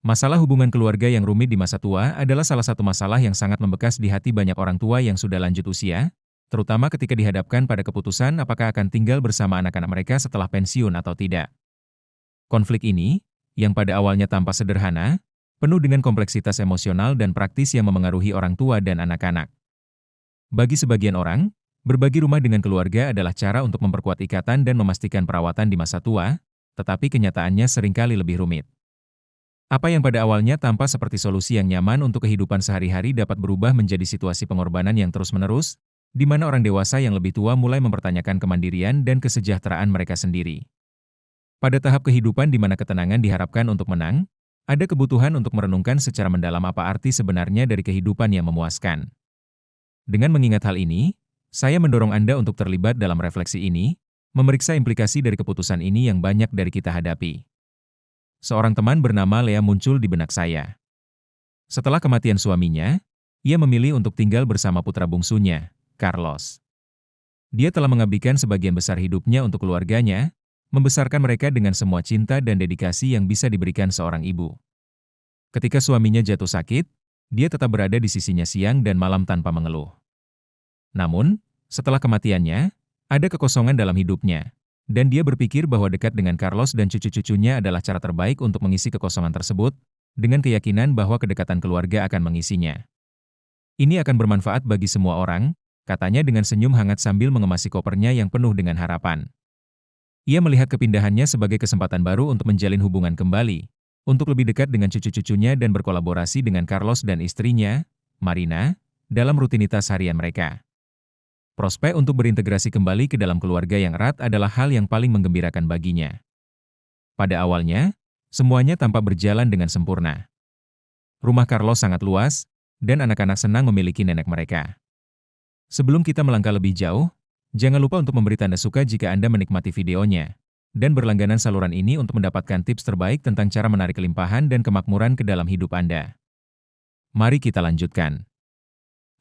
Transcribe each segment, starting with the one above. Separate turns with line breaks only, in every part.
Masalah hubungan keluarga yang rumit di masa tua adalah salah satu masalah yang sangat membekas di hati banyak orang tua yang sudah lanjut usia, terutama ketika dihadapkan pada keputusan apakah akan tinggal bersama anak-anak mereka setelah pensiun atau tidak. Konflik ini, yang pada awalnya tampak sederhana, penuh dengan kompleksitas emosional dan praktis yang memengaruhi orang tua dan anak-anak. Bagi sebagian orang, berbagi rumah dengan keluarga adalah cara untuk memperkuat ikatan dan memastikan perawatan di masa tua, tetapi kenyataannya seringkali lebih rumit. Apa yang pada awalnya tampak seperti solusi yang nyaman untuk kehidupan sehari-hari dapat berubah menjadi situasi pengorbanan yang terus-menerus, di mana orang dewasa yang lebih tua mulai mempertanyakan kemandirian dan kesejahteraan mereka sendiri. Pada tahap kehidupan di mana ketenangan diharapkan untuk menang, ada kebutuhan untuk merenungkan secara mendalam apa arti sebenarnya dari kehidupan yang memuaskan. Dengan mengingat hal ini, saya mendorong Anda untuk terlibat dalam refleksi ini, memeriksa implikasi dari keputusan ini yang banyak dari kita hadapi. Seorang teman bernama Lea muncul di benak saya. Setelah kematian suaminya, ia memilih untuk tinggal bersama putra bungsunya, Carlos. Dia telah mengabdikan sebagian besar hidupnya untuk keluarganya, membesarkan mereka dengan semua cinta dan dedikasi yang bisa diberikan seorang ibu. Ketika suaminya jatuh sakit, dia tetap berada di sisinya siang dan malam tanpa mengeluh. Namun, setelah kematiannya, ada kekosongan dalam hidupnya. Dan dia berpikir bahwa dekat dengan Carlos dan cucu-cucunya adalah cara terbaik untuk mengisi kekosongan tersebut, dengan keyakinan bahwa kedekatan keluarga akan mengisinya. Ini akan bermanfaat bagi semua orang, katanya dengan senyum hangat sambil mengemasi kopernya yang penuh dengan harapan. Ia melihat kepindahannya sebagai kesempatan baru untuk menjalin hubungan kembali, untuk lebih dekat dengan cucu-cucunya dan berkolaborasi dengan Carlos dan istrinya, Marina, dalam rutinitas harian mereka. Prospek untuk berintegrasi kembali ke dalam keluarga yang erat adalah hal yang paling menggembirakan baginya. Pada awalnya, semuanya tampak berjalan dengan sempurna. Rumah Carlos sangat luas, dan anak-anak senang memiliki nenek mereka. Sebelum kita melangkah lebih jauh, jangan lupa untuk memberi tanda suka jika Anda menikmati videonya, dan berlangganan saluran ini untuk mendapatkan tips terbaik tentang cara menarik kelimpahan dan kemakmuran ke dalam hidup Anda. Mari kita lanjutkan.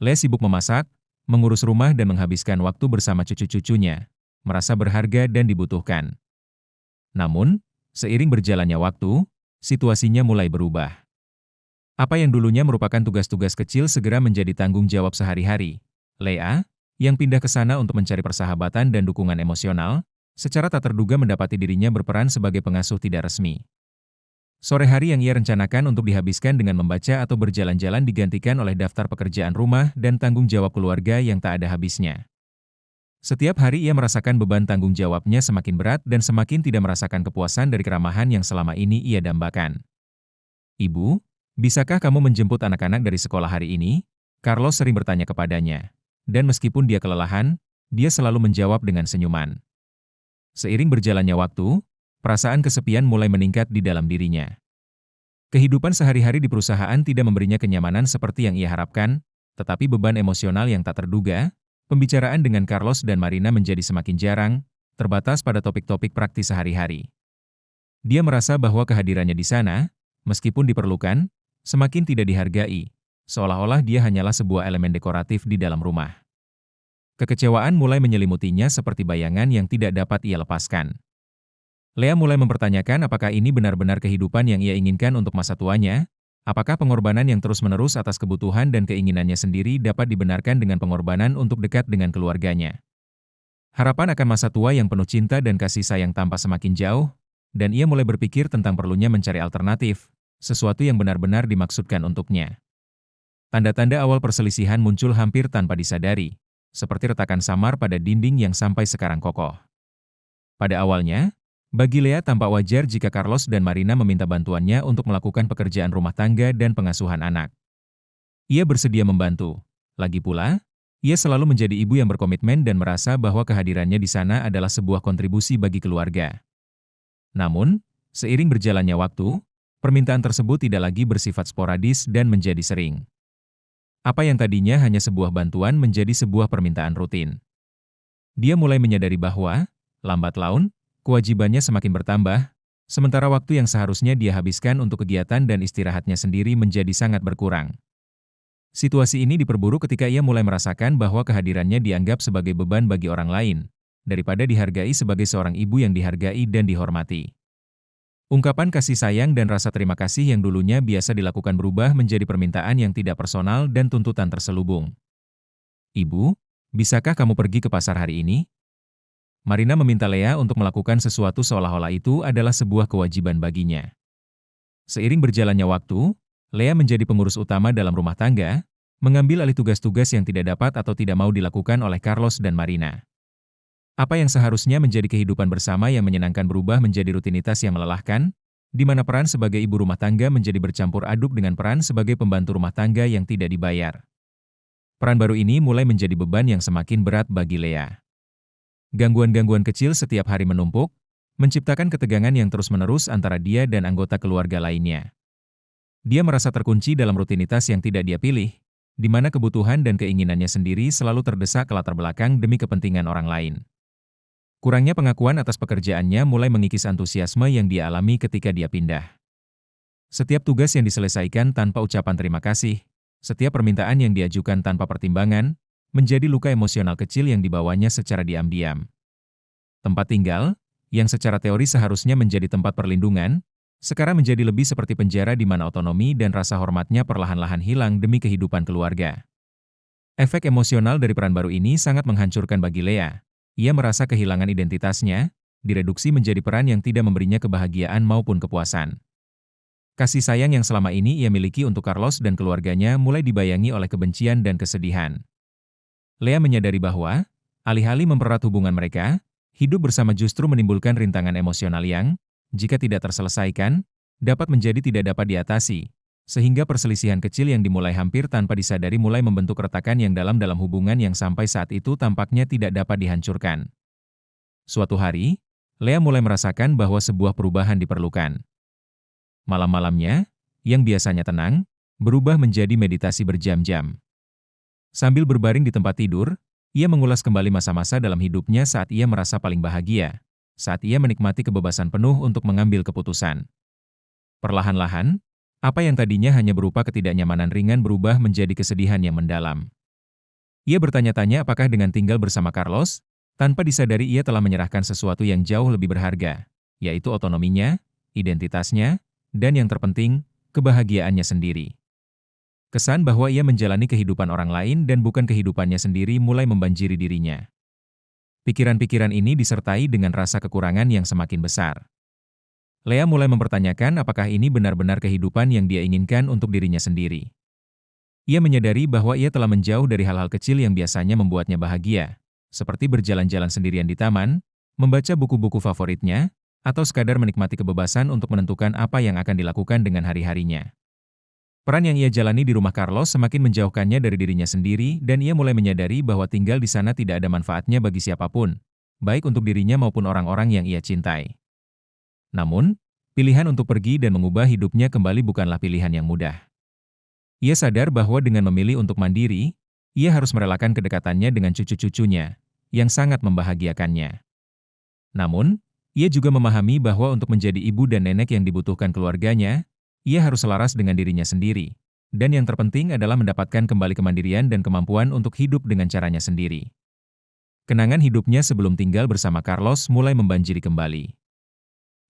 Les sibuk memasak, mengurus rumah dan menghabiskan waktu bersama cucu-cucunya, merasa berharga dan dibutuhkan. Namun, seiring berjalannya waktu, situasinya mulai berubah. Apa yang dulunya merupakan tugas-tugas kecil segera menjadi tanggung jawab sehari-hari. Lea, yang pindah ke sana untuk mencari persahabatan dan dukungan emosional, secara tak terduga mendapati dirinya berperan sebagai pengasuh tidak resmi. Sore hari yang ia rencanakan untuk dihabiskan dengan membaca atau berjalan-jalan digantikan oleh daftar pekerjaan rumah dan tanggung jawab keluarga yang tak ada habisnya. Setiap hari ia merasakan beban tanggung jawabnya semakin berat dan semakin tidak merasakan kepuasan dari keramahan yang selama ini ia dambakan. "Ibu, bisakah kamu menjemput anak-anak dari sekolah hari ini?" Carlos sering bertanya kepadanya. Dan meskipun dia kelelahan, dia selalu menjawab dengan senyuman. Seiring berjalannya waktu, perasaan kesepian mulai meningkat di dalam dirinya. Kehidupan sehari-hari di perusahaan tidak memberinya kenyamanan seperti yang ia harapkan, tetapi beban emosional yang tak terduga, pembicaraan dengan Carlos dan Marina menjadi semakin jarang, terbatas pada topik-topik praktis sehari-hari. Dia merasa bahwa kehadirannya di sana, meskipun diperlukan, semakin tidak dihargai, seolah-olah dia hanyalah sebuah elemen dekoratif di dalam rumah. Kekecewaan mulai menyelimutinya seperti bayangan yang tidak dapat ia lepaskan. Lea mulai mempertanyakan apakah ini benar-benar kehidupan yang ia inginkan untuk masa tuanya, apakah pengorbanan yang terus-menerus atas kebutuhan dan keinginannya sendiri dapat dibenarkan dengan pengorbanan untuk dekat dengan keluarganya. Harapan akan masa tua yang penuh cinta dan kasih sayang tampak semakin jauh, dan ia mulai berpikir tentang perlunya mencari alternatif, sesuatu yang benar-benar dimaksudkan untuknya. Tanda-tanda awal perselisihan muncul hampir tanpa disadari, seperti retakan samar pada dinding yang sampai sekarang kokoh. Pada awalnya, bagi Lea tampak wajar jika Carlos dan Marina meminta bantuannya untuk melakukan pekerjaan rumah tangga dan pengasuhan anak. Ia bersedia membantu. Lagi pula, ia selalu menjadi ibu yang berkomitmen dan merasa bahwa kehadirannya di sana adalah sebuah kontribusi bagi keluarga. Namun, seiring berjalannya waktu, permintaan tersebut tidak lagi bersifat sporadis dan menjadi sering. Apa yang tadinya hanya sebuah bantuan menjadi sebuah permintaan rutin. Dia mulai menyadari bahwa, lambat laun, kewajibannya semakin bertambah, sementara waktu yang seharusnya dia habiskan untuk kegiatan dan istirahatnya sendiri menjadi sangat berkurang. Situasi ini diperburuk ketika ia mulai merasakan bahwa kehadirannya dianggap sebagai beban bagi orang lain, daripada dihargai sebagai seorang ibu yang dihargai dan dihormati. Ungkapan kasih sayang dan rasa terima kasih yang dulunya biasa dilakukan berubah menjadi permintaan yang tidak personal dan tuntutan terselubung. Ibu, bisakah kamu pergi ke pasar hari ini? Marina meminta Lea untuk melakukan sesuatu seolah-olah itu adalah sebuah kewajiban baginya. Seiring berjalannya waktu, Lea menjadi pengurus utama dalam rumah tangga, mengambil alih tugas-tugas yang tidak dapat atau tidak mau dilakukan oleh Carlos dan Marina. Apa yang seharusnya menjadi kehidupan bersama yang menyenangkan berubah menjadi rutinitas yang melelahkan, di mana peran sebagai ibu rumah tangga menjadi bercampur aduk dengan peran sebagai pembantu rumah tangga yang tidak dibayar. Peran baru ini mulai menjadi beban yang semakin berat bagi Lea. Gangguan-gangguan kecil setiap hari menumpuk, menciptakan ketegangan yang terus-menerus antara dia dan anggota keluarga lainnya. Dia merasa terkunci dalam rutinitas yang tidak dia pilih, di mana kebutuhan dan keinginannya sendiri selalu terdesak ke latar belakang demi kepentingan orang lain. Kurangnya pengakuan atas pekerjaannya mulai mengikis antusiasme yang dia alami ketika dia pindah. Setiap tugas yang diselesaikan tanpa ucapan terima kasih, setiap permintaan yang diajukan tanpa pertimbangan, menjadi luka emosional kecil yang dibawanya secara diam-diam. Tempat tinggal, yang secara teori seharusnya menjadi tempat perlindungan, sekarang menjadi lebih seperti penjara di mana otonomi dan rasa hormatnya perlahan-lahan hilang demi kehidupan keluarga. Efek emosional dari peran baru ini sangat menghancurkan bagi Lea. Ia merasa kehilangan identitasnya, direduksi menjadi peran yang tidak memberinya kebahagiaan maupun kepuasan. Kasih sayang yang selama ini ia miliki untuk Carlos dan keluarganya mulai dibayangi oleh kebencian dan kesedihan. Lea menyadari bahwa, alih-alih mempererat hubungan mereka, hidup bersama justru menimbulkan rintangan emosional yang, jika tidak terselesaikan, dapat menjadi tidak dapat diatasi, sehingga perselisihan kecil yang dimulai hampir tanpa disadari mulai membentuk retakan yang dalam hubungan yang sampai saat itu tampaknya tidak dapat dihancurkan. Suatu hari, Lea mulai merasakan bahwa sebuah perubahan diperlukan. Malam-malamnya, yang biasanya tenang, berubah menjadi meditasi berjam-jam. Sambil berbaring di tempat tidur, ia mengulas kembali masa-masa dalam hidupnya saat ia merasa paling bahagia, saat ia menikmati kebebasan penuh untuk mengambil keputusan. Perlahan-lahan, apa yang tadinya hanya berupa ketidaknyamanan ringan berubah menjadi kesedihan yang mendalam. Ia bertanya-tanya apakah dengan tinggal bersama Carlos, tanpa disadari ia telah menyerahkan sesuatu yang jauh lebih berharga, yaitu otonominya, identitasnya, dan yang terpenting, kebahagiaannya sendiri. Kesan bahwa ia menjalani kehidupan orang lain dan bukan kehidupannya sendiri mulai membanjiri dirinya. Pikiran-pikiran ini disertai dengan rasa kekurangan yang semakin besar. Lea mulai mempertanyakan apakah ini benar-benar kehidupan yang dia inginkan untuk dirinya sendiri. Ia menyadari bahwa ia telah menjauh dari hal-hal kecil yang biasanya membuatnya bahagia, seperti berjalan-jalan sendirian di taman, membaca buku-buku favoritnya, atau sekadar menikmati kebebasan untuk menentukan apa yang akan dilakukan dengan hari-harinya. Peran yang ia jalani di rumah Carlos semakin menjauhkannya dari dirinya sendiri dan ia mulai menyadari bahwa tinggal di sana tidak ada manfaatnya bagi siapapun, baik untuk dirinya maupun orang-orang yang ia cintai. Namun, pilihan untuk pergi dan mengubah hidupnya kembali bukanlah pilihan yang mudah. Ia sadar bahwa dengan memilih untuk mandiri, ia harus merelakan kedekatannya dengan cucu-cucunya, yang sangat membahagiakannya. Namun, ia juga memahami bahwa untuk menjadi ibu dan nenek yang dibutuhkan keluarganya, ia harus selaras dengan dirinya sendiri, dan yang terpenting adalah mendapatkan kembali kemandirian dan kemampuan untuk hidup dengan caranya sendiri. Kenangan hidupnya sebelum tinggal bersama Carlos mulai membanjiri kembali.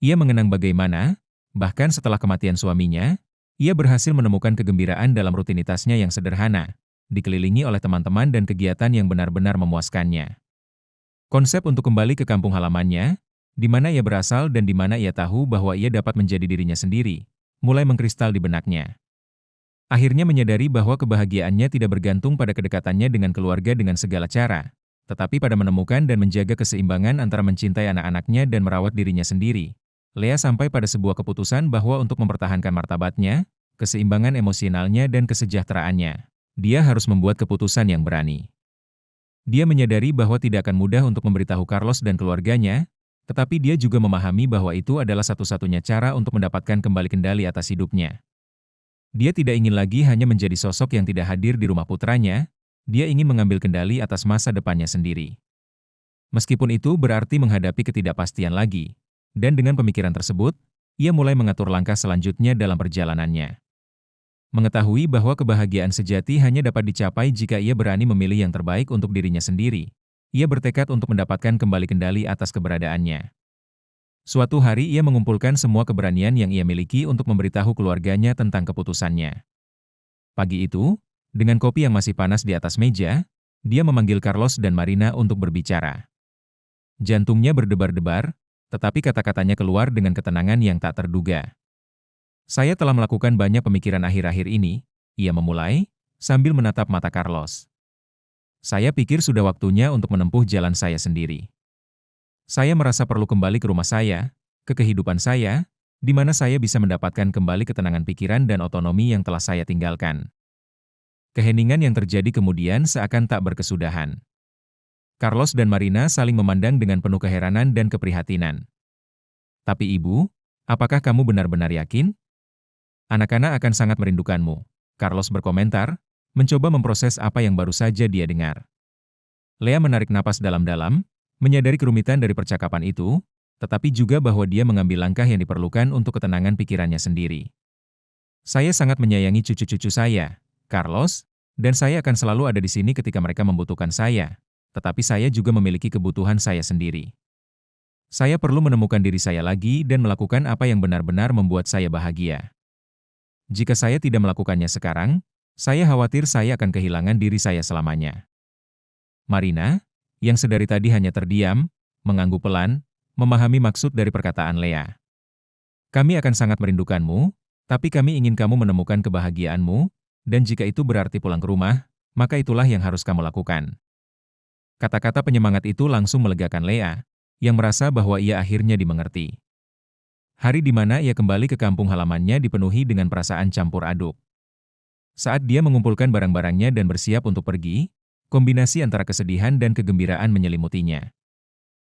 Ia mengenang bagaimana, bahkan setelah kematian suaminya, ia berhasil menemukan kegembiraan dalam rutinitasnya yang sederhana, dikelilingi oleh teman-teman dan kegiatan yang benar-benar memuaskannya. Konsep untuk kembali ke kampung halamannya, di mana ia berasal dan di mana ia tahu bahwa ia dapat menjadi dirinya sendiri, mulai mengkristal di benaknya. Akhirnya menyadari bahwa kebahagiaannya tidak bergantung pada kedekatannya dengan keluarga dengan segala cara, tetapi pada menemukan dan menjaga keseimbangan antara mencintai anak-anaknya dan merawat dirinya sendiri. Lea sampai pada sebuah keputusan bahwa untuk mempertahankan martabatnya, keseimbangan emosionalnya dan kesejahteraannya, dia harus membuat keputusan yang berani. Dia menyadari bahwa tidak akan mudah untuk memberitahu Carlos dan keluarganya, tetapi dia juga memahami bahwa itu adalah satu-satunya cara untuk mendapatkan kembali kendali atas hidupnya. Dia tidak ingin lagi hanya menjadi sosok yang tidak hadir di rumah putranya, dia ingin mengambil kendali atas masa depannya sendiri. Meskipun itu berarti menghadapi ketidakpastian lagi, dan dengan pemikiran tersebut, ia mulai mengatur langkah selanjutnya dalam perjalanannya. Mengetahui bahwa kebahagiaan sejati hanya dapat dicapai jika ia berani memilih yang terbaik untuk dirinya sendiri, ia bertekad untuk mendapatkan kembali kendali atas keberadaannya. Suatu hari ia mengumpulkan semua keberanian yang ia miliki untuk memberitahu keluarganya tentang keputusannya. Pagi itu, dengan kopi yang masih panas di atas meja, dia memanggil Carlos dan Marina untuk berbicara. Jantungnya berdebar-debar, tetapi kata-katanya keluar dengan ketenangan yang tak terduga. Saya telah melakukan banyak pemikiran akhir-akhir ini, ia memulai, sambil menatap mata Carlos. Saya pikir sudah waktunya untuk menempuh jalan saya sendiri. Saya merasa perlu kembali ke rumah saya, ke kehidupan saya, di mana saya bisa mendapatkan kembali ketenangan pikiran dan otonomi yang telah saya tinggalkan. Keheningan yang terjadi kemudian seakan tak berkesudahan. Carlos dan Marina saling memandang dengan penuh keheranan dan keprihatinan. Tapi ibu, apakah kamu benar-benar yakin? Anak-anak akan sangat merindukanmu, Carlos berkomentar, mencoba memproses apa yang baru saja dia dengar. Lea menarik napas dalam-dalam, menyadari kerumitan dari percakapan itu, tetapi juga bahwa dia mengambil langkah yang diperlukan untuk ketenangan pikirannya sendiri. Saya sangat menyayangi cucu-cucu saya, Carlos, dan saya akan selalu ada di sini ketika mereka membutuhkan saya. Tetapi saya juga memiliki kebutuhan saya sendiri. Saya perlu menemukan diri saya lagi dan melakukan apa yang benar-benar membuat saya bahagia. Jika saya tidak melakukannya sekarang, saya khawatir saya akan kehilangan diri saya selamanya. Marina, yang sedari tadi hanya terdiam, mengangguk pelan, memahami maksud dari perkataan Lea. Kami akan sangat merindukanmu, tapi kami ingin kamu menemukan kebahagiaanmu, dan jika itu berarti pulang ke rumah, maka itulah yang harus kamu lakukan. Kata-kata penyemangat itu langsung melegakan Lea, yang merasa bahwa ia akhirnya dimengerti. Hari di mana ia kembali ke kampung halamannya dipenuhi dengan perasaan campur aduk. Saat dia mengumpulkan barang-barangnya dan bersiap untuk pergi, kombinasi antara kesedihan dan kegembiraan menyelimutinya.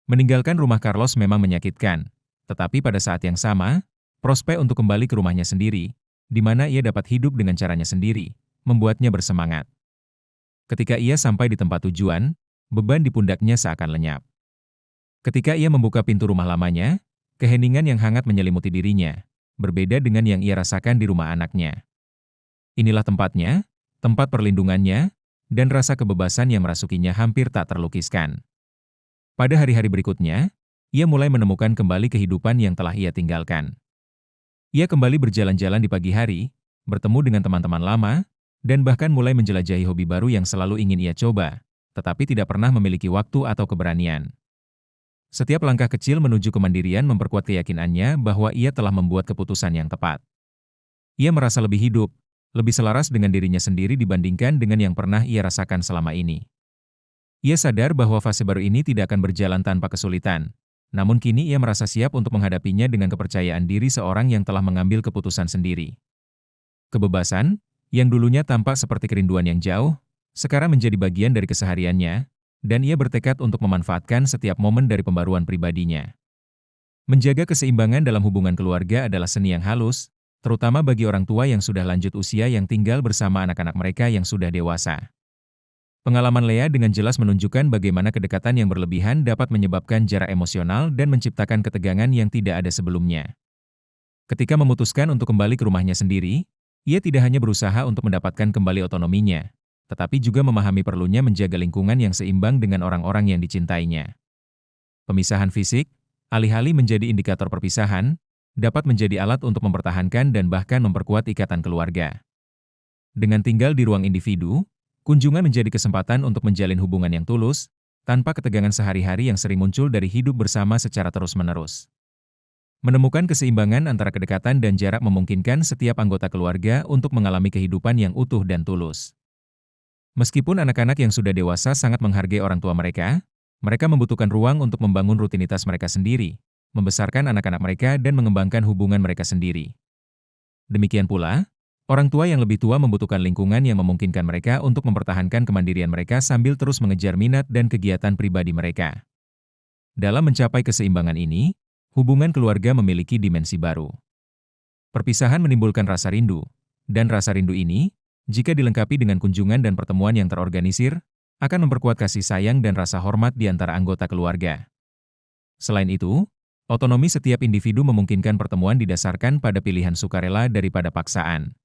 Meninggalkan rumah Carlos memang menyakitkan, tetapi pada saat yang sama, prospek untuk kembali ke rumahnya sendiri, di mana ia dapat hidup dengan caranya sendiri, membuatnya bersemangat. Ketika ia sampai di tempat tujuan, beban di pundaknya seakan lenyap. Ketika ia membuka pintu rumah lamanya, keheningan yang hangat menyelimuti dirinya, berbeda dengan yang ia rasakan di rumah anaknya. Inilah tempatnya, tempat perlindungannya, dan rasa kebebasan yang merasukinya hampir tak terlukiskan. Pada hari-hari berikutnya, ia mulai menemukan kembali kehidupan yang telah ia tinggalkan. Ia kembali berjalan-jalan di pagi hari, bertemu dengan teman-teman lama, dan bahkan mulai menjelajahi hobi baru yang selalu ingin ia coba, tetapi tidak pernah memiliki waktu atau keberanian. Setiap langkah kecil menuju kemandirian memperkuat keyakinannya bahwa ia telah membuat keputusan yang tepat. Ia merasa lebih hidup, lebih selaras dengan dirinya sendiri dibandingkan dengan yang pernah ia rasakan selama ini. Ia sadar bahwa fase baru ini tidak akan berjalan tanpa kesulitan, namun kini ia merasa siap untuk menghadapinya dengan kepercayaan diri seorang yang telah mengambil keputusan sendiri. Kebebasan, yang dulunya tampak seperti kerinduan yang jauh, sekarang menjadi bagian dari kesehariannya, dan ia bertekad untuk memanfaatkan setiap momen dari pembaruan pribadinya. Menjaga keseimbangan dalam hubungan keluarga adalah seni yang halus, terutama bagi orang tua yang sudah lanjut usia yang tinggal bersama anak-anak mereka yang sudah dewasa. Pengalaman Lea dengan jelas menunjukkan bagaimana kedekatan yang berlebihan dapat menyebabkan jarak emosional dan menciptakan ketegangan yang tidak ada sebelumnya. Ketika memutuskan untuk kembali ke rumahnya sendiri, ia tidak hanya berusaha untuk mendapatkan kembali otonominya, tetapi juga memahami perlunya menjaga lingkungan yang seimbang dengan orang-orang yang dicintainya. Pemisahan fisik, alih-alih menjadi indikator perpisahan, dapat menjadi alat untuk mempertahankan dan bahkan memperkuat ikatan keluarga. Dengan tinggal di ruang individu, kunjungan menjadi kesempatan untuk menjalin hubungan yang tulus, tanpa ketegangan sehari-hari yang sering muncul dari hidup bersama secara terus-menerus. Menemukan keseimbangan antara kedekatan dan jarak memungkinkan setiap anggota keluarga untuk mengalami kehidupan yang utuh dan tulus. Meskipun anak-anak yang sudah dewasa sangat menghargai orang tua mereka, mereka membutuhkan ruang untuk membangun rutinitas mereka sendiri, membesarkan anak-anak mereka dan mengembangkan hubungan mereka sendiri. Demikian pula, orang tua yang lebih tua membutuhkan lingkungan yang memungkinkan mereka untuk mempertahankan kemandirian mereka sambil terus mengejar minat dan kegiatan pribadi mereka. Dalam mencapai keseimbangan ini, hubungan keluarga memiliki dimensi baru. Perpisahan menimbulkan rasa rindu, dan rasa rindu ini, jika dilengkapi dengan kunjungan dan pertemuan yang terorganisir, akan memperkuat kasih sayang dan rasa hormat di antara anggota keluarga. Selain itu, otonomi setiap individu memungkinkan pertemuan didasarkan pada pilihan sukarela daripada paksaan.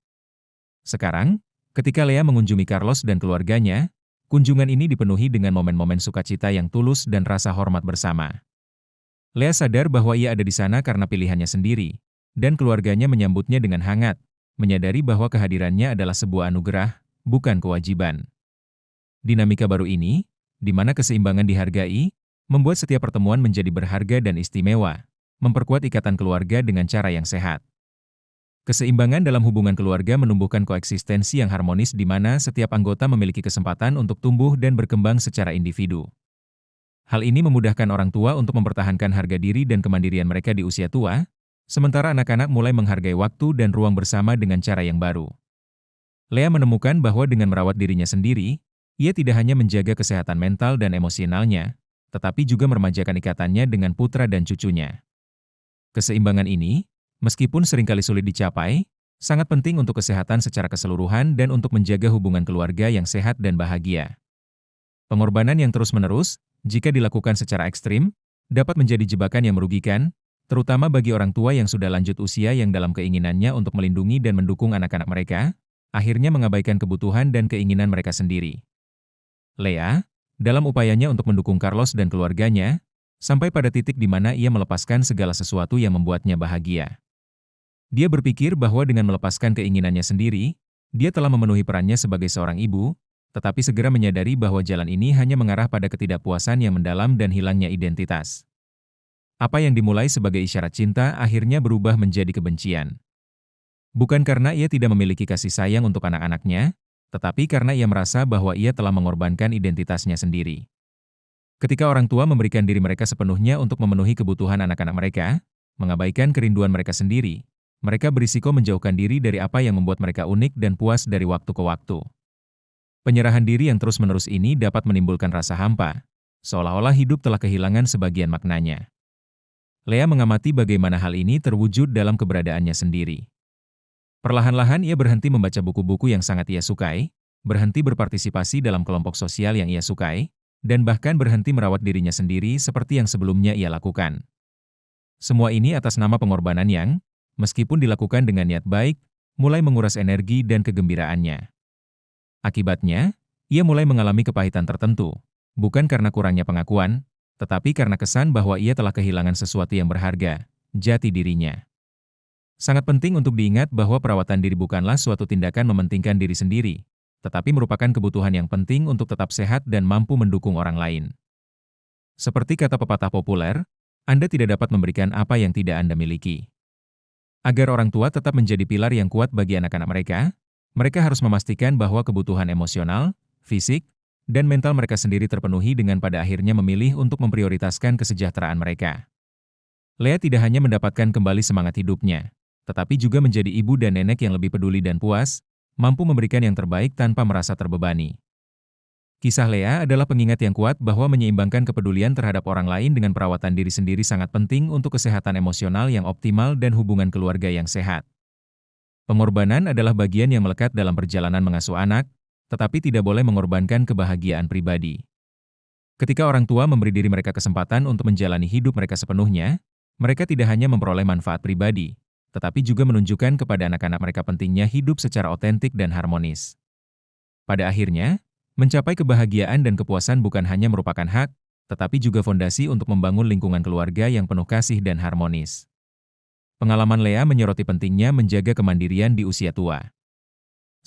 Sekarang, ketika Lea mengunjungi Carlos dan keluarganya, kunjungan ini dipenuhi dengan momen-momen sukacita yang tulus dan rasa hormat bersama. Lea sadar bahwa ia ada di sana karena pilihannya sendiri, dan keluarganya menyambutnya dengan hangat, menyadari bahwa kehadirannya adalah sebuah anugerah, bukan kewajiban. Dinamika baru ini, di mana keseimbangan dihargai, membuat setiap pertemuan menjadi berharga dan istimewa, memperkuat ikatan keluarga dengan cara yang sehat. Keseimbangan dalam hubungan keluarga menumbuhkan koeksistensi yang harmonis di mana setiap anggota memiliki kesempatan untuk tumbuh dan berkembang secara individu. Hal ini memudahkan orang tua untuk mempertahankan harga diri dan kemandirian mereka di usia tua, sementara anak-anak mulai menghargai waktu dan ruang bersama dengan cara yang baru. Lea menemukan bahwa dengan merawat dirinya sendiri, ia tidak hanya menjaga kesehatan mental dan emosionalnya, tetapi juga meremajakan ikatannya dengan putra dan cucunya. Keseimbangan ini, meskipun seringkali sulit dicapai, sangat penting untuk kesehatan secara keseluruhan dan untuk menjaga hubungan keluarga yang sehat dan bahagia. Pengorbanan yang terus-menerus, jika dilakukan secara ekstrim, dapat menjadi jebakan yang merugikan, terutama bagi orang tua yang sudah lanjut usia yang dalam keinginannya untuk melindungi dan mendukung anak-anak mereka, akhirnya mengabaikan kebutuhan dan keinginan mereka sendiri. Lea, dalam upayanya untuk mendukung Carlos dan keluarganya, sampai pada titik di mana ia melepaskan segala sesuatu yang membuatnya bahagia. Dia berpikir bahwa dengan melepaskan keinginannya sendiri, dia telah memenuhi perannya sebagai seorang ibu, tetapi segera menyadari bahwa jalan ini hanya mengarah pada ketidakpuasan yang mendalam dan hilangnya identitas. Apa yang dimulai sebagai isyarat cinta akhirnya berubah menjadi kebencian. Bukan karena ia tidak memiliki kasih sayang untuk anak-anaknya, tetapi karena ia merasa bahwa ia telah mengorbankan identitasnya sendiri. Ketika orang tua memberikan diri mereka sepenuhnya untuk memenuhi kebutuhan anak-anak mereka, mengabaikan kerinduan mereka sendiri, mereka berisiko menjauhkan diri dari apa yang membuat mereka unik dan puas dari waktu ke waktu. Penyerahan diri yang terus-menerus ini dapat menimbulkan rasa hampa, seolah-olah hidup telah kehilangan sebagian maknanya. Lea mengamati bagaimana hal ini terwujud dalam keberadaannya sendiri. Perlahan-lahan ia berhenti membaca buku-buku yang sangat ia sukai, berhenti berpartisipasi dalam kelompok sosial yang ia sukai, dan bahkan berhenti merawat dirinya sendiri seperti yang sebelumnya ia lakukan. Semua ini atas nama pengorbanan yang, meskipun dilakukan dengan niat baik, mulai menguras energi dan kegembiraannya. Akibatnya, ia mulai mengalami kepahitan tertentu, bukan karena kurangnya pengakuan, tetapi karena kesan bahwa ia telah kehilangan sesuatu yang berharga, jati dirinya. Sangat penting untuk diingat bahwa perawatan diri bukanlah suatu tindakan mementingkan diri sendiri, tetapi merupakan kebutuhan yang penting untuk tetap sehat dan mampu mendukung orang lain. Seperti kata pepatah populer, Anda tidak dapat memberikan apa yang tidak Anda miliki. Agar orang tua tetap menjadi pilar yang kuat bagi anak-anak mereka harus memastikan bahwa kebutuhan emosional, fisik, dan mental mereka sendiri terpenuhi dengan pada akhirnya memilih untuk memprioritaskan kesejahteraan mereka. Lea tidak hanya mendapatkan kembali semangat hidupnya, tetapi juga menjadi ibu dan nenek yang lebih peduli dan puas, mampu memberikan yang terbaik tanpa merasa terbebani. Kisah Lea adalah pengingat yang kuat bahwa menyeimbangkan kepedulian terhadap orang lain dengan perawatan diri sendiri sangat penting untuk kesehatan emosional yang optimal dan hubungan keluarga yang sehat. Pengorbanan adalah bagian yang melekat dalam perjalanan mengasuh anak, tetapi tidak boleh mengorbankan kebahagiaan pribadi. Ketika orang tua memberi diri mereka kesempatan untuk menjalani hidup mereka sepenuhnya, mereka tidak hanya memperoleh manfaat pribadi, tetapi juga menunjukkan kepada anak-anak mereka pentingnya hidup secara otentik dan harmonis. Pada akhirnya, mencapai kebahagiaan dan kepuasan bukan hanya merupakan hak, tetapi juga fondasi untuk membangun lingkungan keluarga yang penuh kasih dan harmonis. Pengalaman Lea menyoroti pentingnya menjaga kemandirian di usia tua.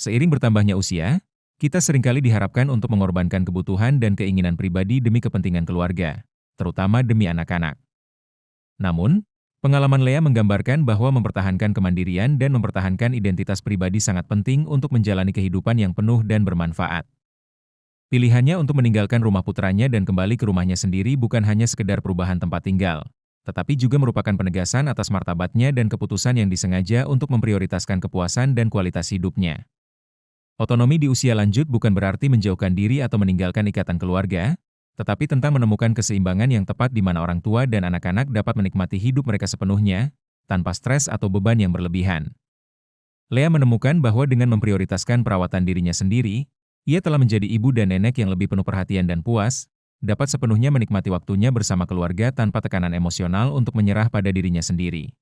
Seiring bertambahnya usia, kita seringkali diharapkan untuk mengorbankan kebutuhan dan keinginan pribadi demi kepentingan keluarga, terutama demi anak-anak. Namun, pengalaman Lea menggambarkan bahwa mempertahankan kemandirian dan mempertahankan identitas pribadi sangat penting untuk menjalani kehidupan yang penuh dan bermanfaat. Pilihannya untuk meninggalkan rumah putranya dan kembali ke rumahnya sendiri bukan hanya sekedar perubahan tempat tinggal, tetapi juga merupakan penegasan atas martabatnya dan keputusan yang disengaja untuk memprioritaskan kepuasan dan kualitas hidupnya. Otonomi di usia lanjut bukan berarti menjauhkan diri atau meninggalkan ikatan keluarga, tetapi tentang menemukan keseimbangan yang tepat di mana orang tua dan anak-anak dapat menikmati hidup mereka sepenuhnya, tanpa stres atau beban yang berlebihan. Lea menemukan bahwa dengan memprioritaskan perawatan dirinya sendiri, ia telah menjadi ibu dan nenek yang lebih penuh perhatian dan puas, dapat sepenuhnya menikmati waktunya bersama keluarga tanpa tekanan emosional untuk menyerah pada dirinya sendiri.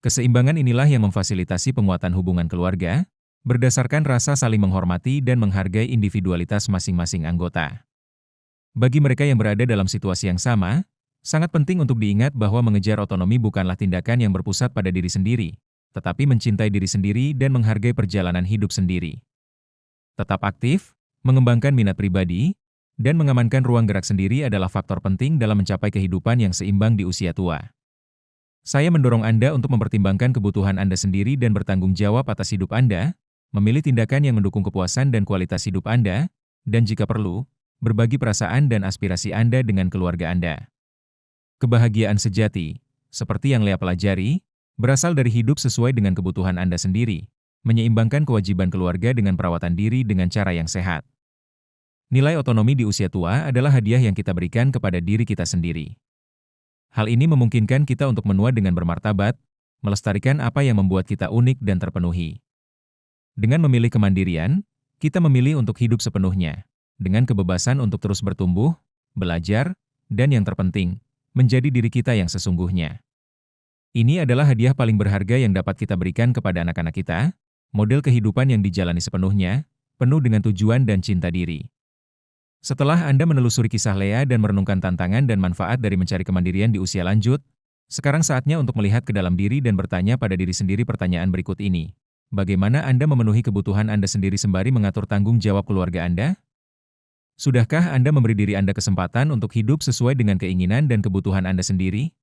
Keseimbangan inilah yang memfasilitasi penguatan hubungan keluarga, berdasarkan rasa saling menghormati dan menghargai individualitas masing-masing anggota. Bagi mereka yang berada dalam situasi yang sama, Sangat penting untuk diingat bahwa mengejar otonomi bukanlah tindakan yang berpusat pada diri sendiri, tetapi mencintai diri sendiri dan menghargai perjalanan hidup sendiri. Tetap aktif, mengembangkan minat pribadi, dan mengamankan ruang gerak sendiri adalah faktor penting dalam mencapai kehidupan yang seimbang di usia tua. Saya mendorong Anda untuk mempertimbangkan kebutuhan Anda sendiri dan bertanggung jawab atas hidup Anda, memilih tindakan yang mendukung kepuasan dan kualitas hidup Anda, dan jika perlu, berbagi perasaan dan aspirasi Anda dengan keluarga Anda. Kebahagiaan sejati, seperti yang Lea pelajari, berasal dari hidup sesuai dengan kebutuhan Anda sendiri, menyeimbangkan kewajiban keluarga dengan perawatan diri dengan cara yang sehat. Nilai otonomi di usia tua adalah hadiah yang kita berikan kepada diri kita sendiri. Hal ini memungkinkan kita untuk menua dengan bermartabat, melestarikan apa yang membuat kita unik dan terpenuhi. Dengan memilih kemandirian, kita memilih untuk hidup sepenuhnya, dengan kebebasan untuk terus bertumbuh, belajar, dan yang terpenting, menjadi diri kita yang sesungguhnya. Ini adalah hadiah paling berharga yang dapat kita berikan kepada anak-anak kita, model kehidupan yang dijalani sepenuhnya, penuh dengan tujuan dan cinta diri. Setelah Anda menelusuri kisah Lea dan merenungkan tantangan dan manfaat dari mencari kemandirian di usia lanjut, sekarang saatnya untuk melihat ke dalam diri dan bertanya pada diri sendiri pertanyaan berikut ini. Bagaimana Anda memenuhi kebutuhan Anda sendiri sembari mengatur tanggung jawab keluarga Anda? Sudahkah Anda memberi diri Anda kesempatan untuk hidup sesuai dengan keinginan dan kebutuhan Anda sendiri?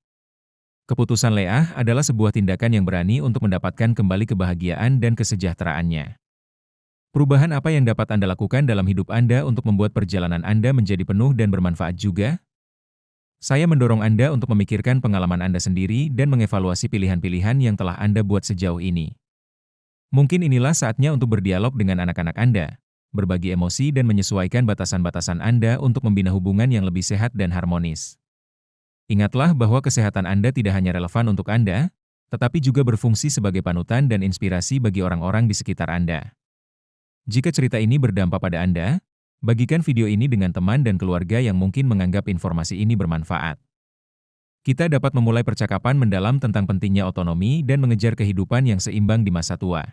Keputusan Lea adalah sebuah tindakan yang berani untuk mendapatkan kembali kebahagiaan dan kesejahteraannya. Perubahan apa yang dapat Anda lakukan dalam hidup Anda untuk membuat perjalanan Anda menjadi penuh dan bermanfaat juga? Saya mendorong Anda untuk memikirkan pengalaman Anda sendiri dan mengevaluasi pilihan-pilihan yang telah Anda buat sejauh ini. Mungkin inilah saatnya untuk berdialog dengan anak-anak Anda, berbagi emosi dan menyesuaikan batasan-batasan Anda untuk membina hubungan yang lebih sehat dan harmonis. Ingatlah bahwa kesehatan Anda tidak hanya relevan untuk Anda, tetapi juga berfungsi sebagai panutan dan inspirasi bagi orang-orang di sekitar Anda. Jika cerita ini berdampak pada Anda, bagikan video ini dengan teman dan keluarga yang mungkin menganggap informasi ini bermanfaat. Kita dapat memulai percakapan mendalam tentang pentingnya otonomi dan mengejar kehidupan yang seimbang di masa tua.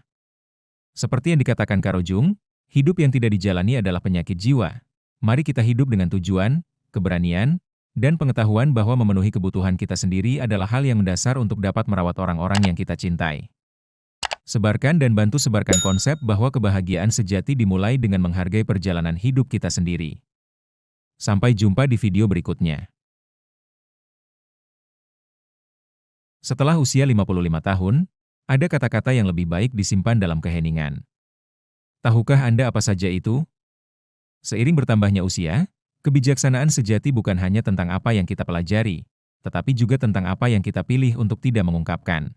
Seperti yang dikatakan Karo Jung, hidup yang tidak dijalani adalah penyakit jiwa. Mari kita hidup dengan tujuan, keberanian, dan pengetahuan bahwa memenuhi kebutuhan kita sendiri adalah hal yang mendasar untuk dapat merawat orang-orang yang kita cintai. Sebarkan dan bantu sebarkan konsep bahwa kebahagiaan sejati dimulai dengan menghargai perjalanan hidup kita sendiri. Sampai jumpa di video berikutnya. Setelah usia 55 tahun, ada kata-kata yang lebih baik disimpan dalam keheningan. Tahukah Anda apa saja itu? Seiring bertambahnya usia, kebijaksanaan sejati bukan hanya tentang apa yang kita pelajari, tetapi juga tentang apa yang kita pilih untuk tidak mengungkapkan.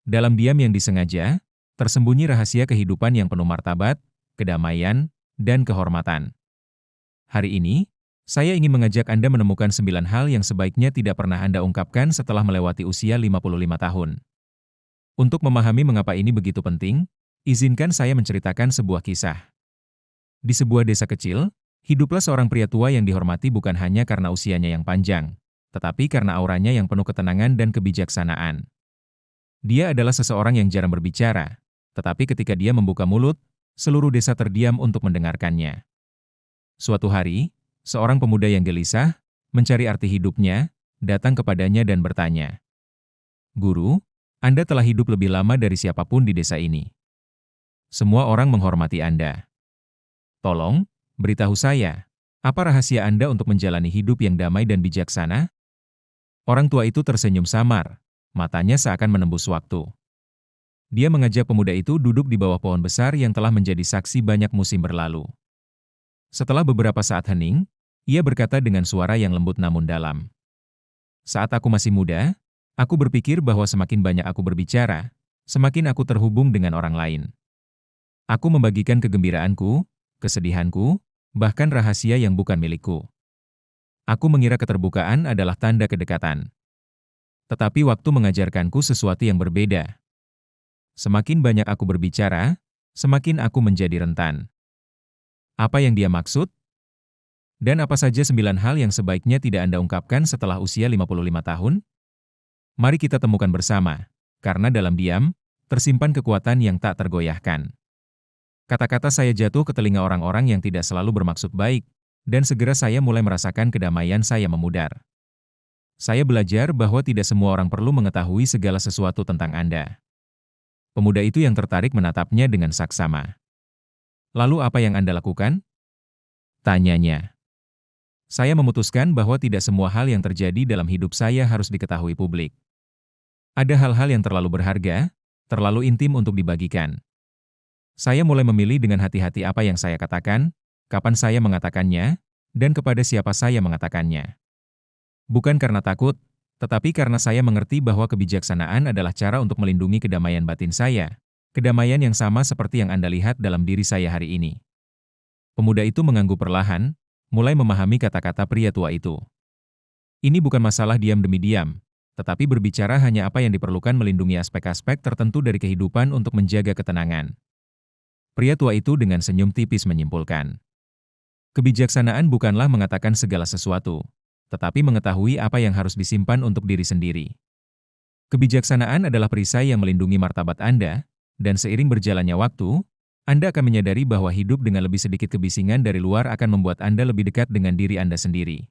Dalam diam yang disengaja, tersembunyi rahasia kehidupan yang penuh martabat, kedamaian, dan kehormatan. Hari ini, saya ingin mengajak Anda menemukan 9 hal yang sebaiknya tidak pernah Anda ungkapkan setelah melewati usia 55 tahun. Untuk memahami mengapa ini begitu penting, izinkan saya menceritakan sebuah kisah. Di sebuah desa kecil, hiduplah seorang pria tua yang dihormati bukan hanya karena usianya yang panjang, tetapi karena auranya yang penuh ketenangan dan kebijaksanaan. Dia adalah seseorang yang jarang berbicara, tetapi ketika dia membuka mulut, seluruh desa terdiam untuk mendengarkannya. Suatu hari, seorang pemuda yang gelisah, mencari arti hidupnya, datang kepadanya dan bertanya, "Guru, Anda telah hidup lebih lama dari siapapun di desa ini. Semua orang menghormati Anda. Tolong, beritahu saya, apa rahasia Anda untuk menjalani hidup yang damai dan bijaksana?" Orang tua itu tersenyum samar. Matanya seakan menembus waktu. Dia mengajak pemuda itu duduk di bawah pohon besar yang telah menjadi saksi banyak musim berlalu. Setelah beberapa saat hening, ia berkata dengan suara yang lembut namun dalam. "Saat aku masih muda, aku berpikir bahwa semakin banyak aku berbicara, semakin aku terhubung dengan orang lain. Aku membagikan kegembiraanku, kesedihanku, bahkan rahasia yang bukan milikku. Aku mengira keterbukaan adalah tanda kedekatan. Tetapi waktu mengajarkanku sesuatu yang berbeda. Semakin banyak aku berbicara, semakin aku menjadi rentan." Apa yang dia maksud? Dan apa saja 9 hal yang sebaiknya tidak Anda ungkapkan setelah usia 55 tahun? Mari kita temukan bersama, karena dalam diam, tersimpan kekuatan yang tak tergoyahkan. Kata-kata saya jatuh ke telinga orang-orang yang tidak selalu bermaksud baik, dan segera saya mulai merasakan kedamaian saya memudar. Saya belajar bahwa tidak semua orang perlu mengetahui segala sesuatu tentang Anda. Pemuda itu yang tertarik menatapnya dengan saksama. Lalu apa yang Anda lakukan? Tanyanya. Saya memutuskan bahwa tidak semua hal yang terjadi dalam hidup saya harus diketahui publik. Ada hal-hal yang terlalu berharga, terlalu intim untuk dibagikan. Saya mulai memilih dengan hati-hati apa yang saya katakan, kapan saya mengatakannya, dan kepada siapa saya mengatakannya. Bukan karena takut, tetapi karena saya mengerti bahwa kebijaksanaan adalah cara untuk melindungi kedamaian batin saya, kedamaian yang sama seperti yang Anda lihat dalam diri saya hari ini. Pemuda itu mengangguk perlahan, mulai memahami kata-kata pria tua itu. Ini bukan masalah diam demi diam, tetapi berbicara hanya apa yang diperlukan melindungi aspek-aspek tertentu dari kehidupan untuk menjaga ketenangan. Pria tua itu dengan senyum tipis menyimpulkan. Kebijaksanaan bukanlah mengatakan segala sesuatu, tetapi mengetahui apa yang harus disimpan untuk diri sendiri. Kebijaksanaan adalah perisai yang melindungi martabat Anda, dan seiring berjalannya waktu, Anda akan menyadari bahwa hidup dengan lebih sedikit kebisingan dari luar akan membuat Anda lebih dekat dengan diri Anda sendiri.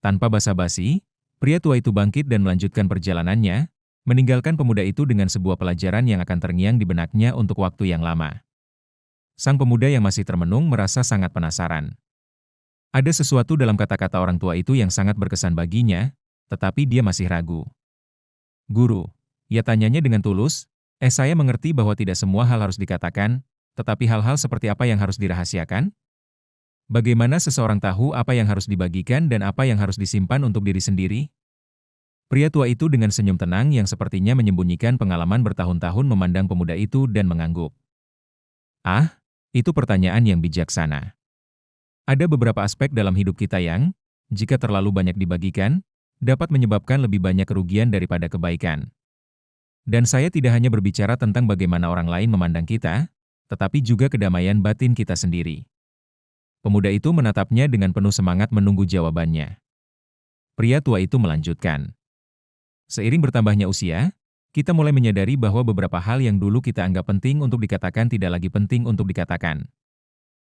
Tanpa basa-basi, pria tua itu bangkit dan melanjutkan perjalanannya, meninggalkan pemuda itu dengan sebuah pelajaran yang akan terngiang di benaknya untuk waktu yang lama. Sang pemuda yang masih termenung merasa sangat penasaran. Ada sesuatu dalam kata-kata orang tua itu yang sangat berkesan baginya, tetapi dia masih ragu. Guru, ia tanyanya dengan tulus, saya mengerti bahwa tidak semua hal harus dikatakan, tetapi hal-hal seperti apa yang harus dirahasiakan? Bagaimana seseorang tahu apa yang harus dibagikan dan apa yang harus disimpan untuk diri sendiri? Pria tua itu dengan senyum tenang yang sepertinya menyembunyikan pengalaman bertahun-tahun memandang pemuda itu dan mengangguk. Ah, itu pertanyaan yang bijaksana. Ada beberapa aspek dalam hidup kita yang, jika terlalu banyak dibagikan, dapat menyebabkan lebih banyak kerugian daripada kebaikan. Dan saya tidak hanya berbicara tentang bagaimana orang lain memandang kita, tetapi juga kedamaian batin kita sendiri. Pemuda itu menatapnya dengan penuh semangat menunggu jawabannya. Pria tua itu melanjutkan. Seiring bertambahnya usia, kita mulai menyadari bahwa beberapa hal yang dulu kita anggap penting untuk dikatakan tidak lagi penting untuk dikatakan.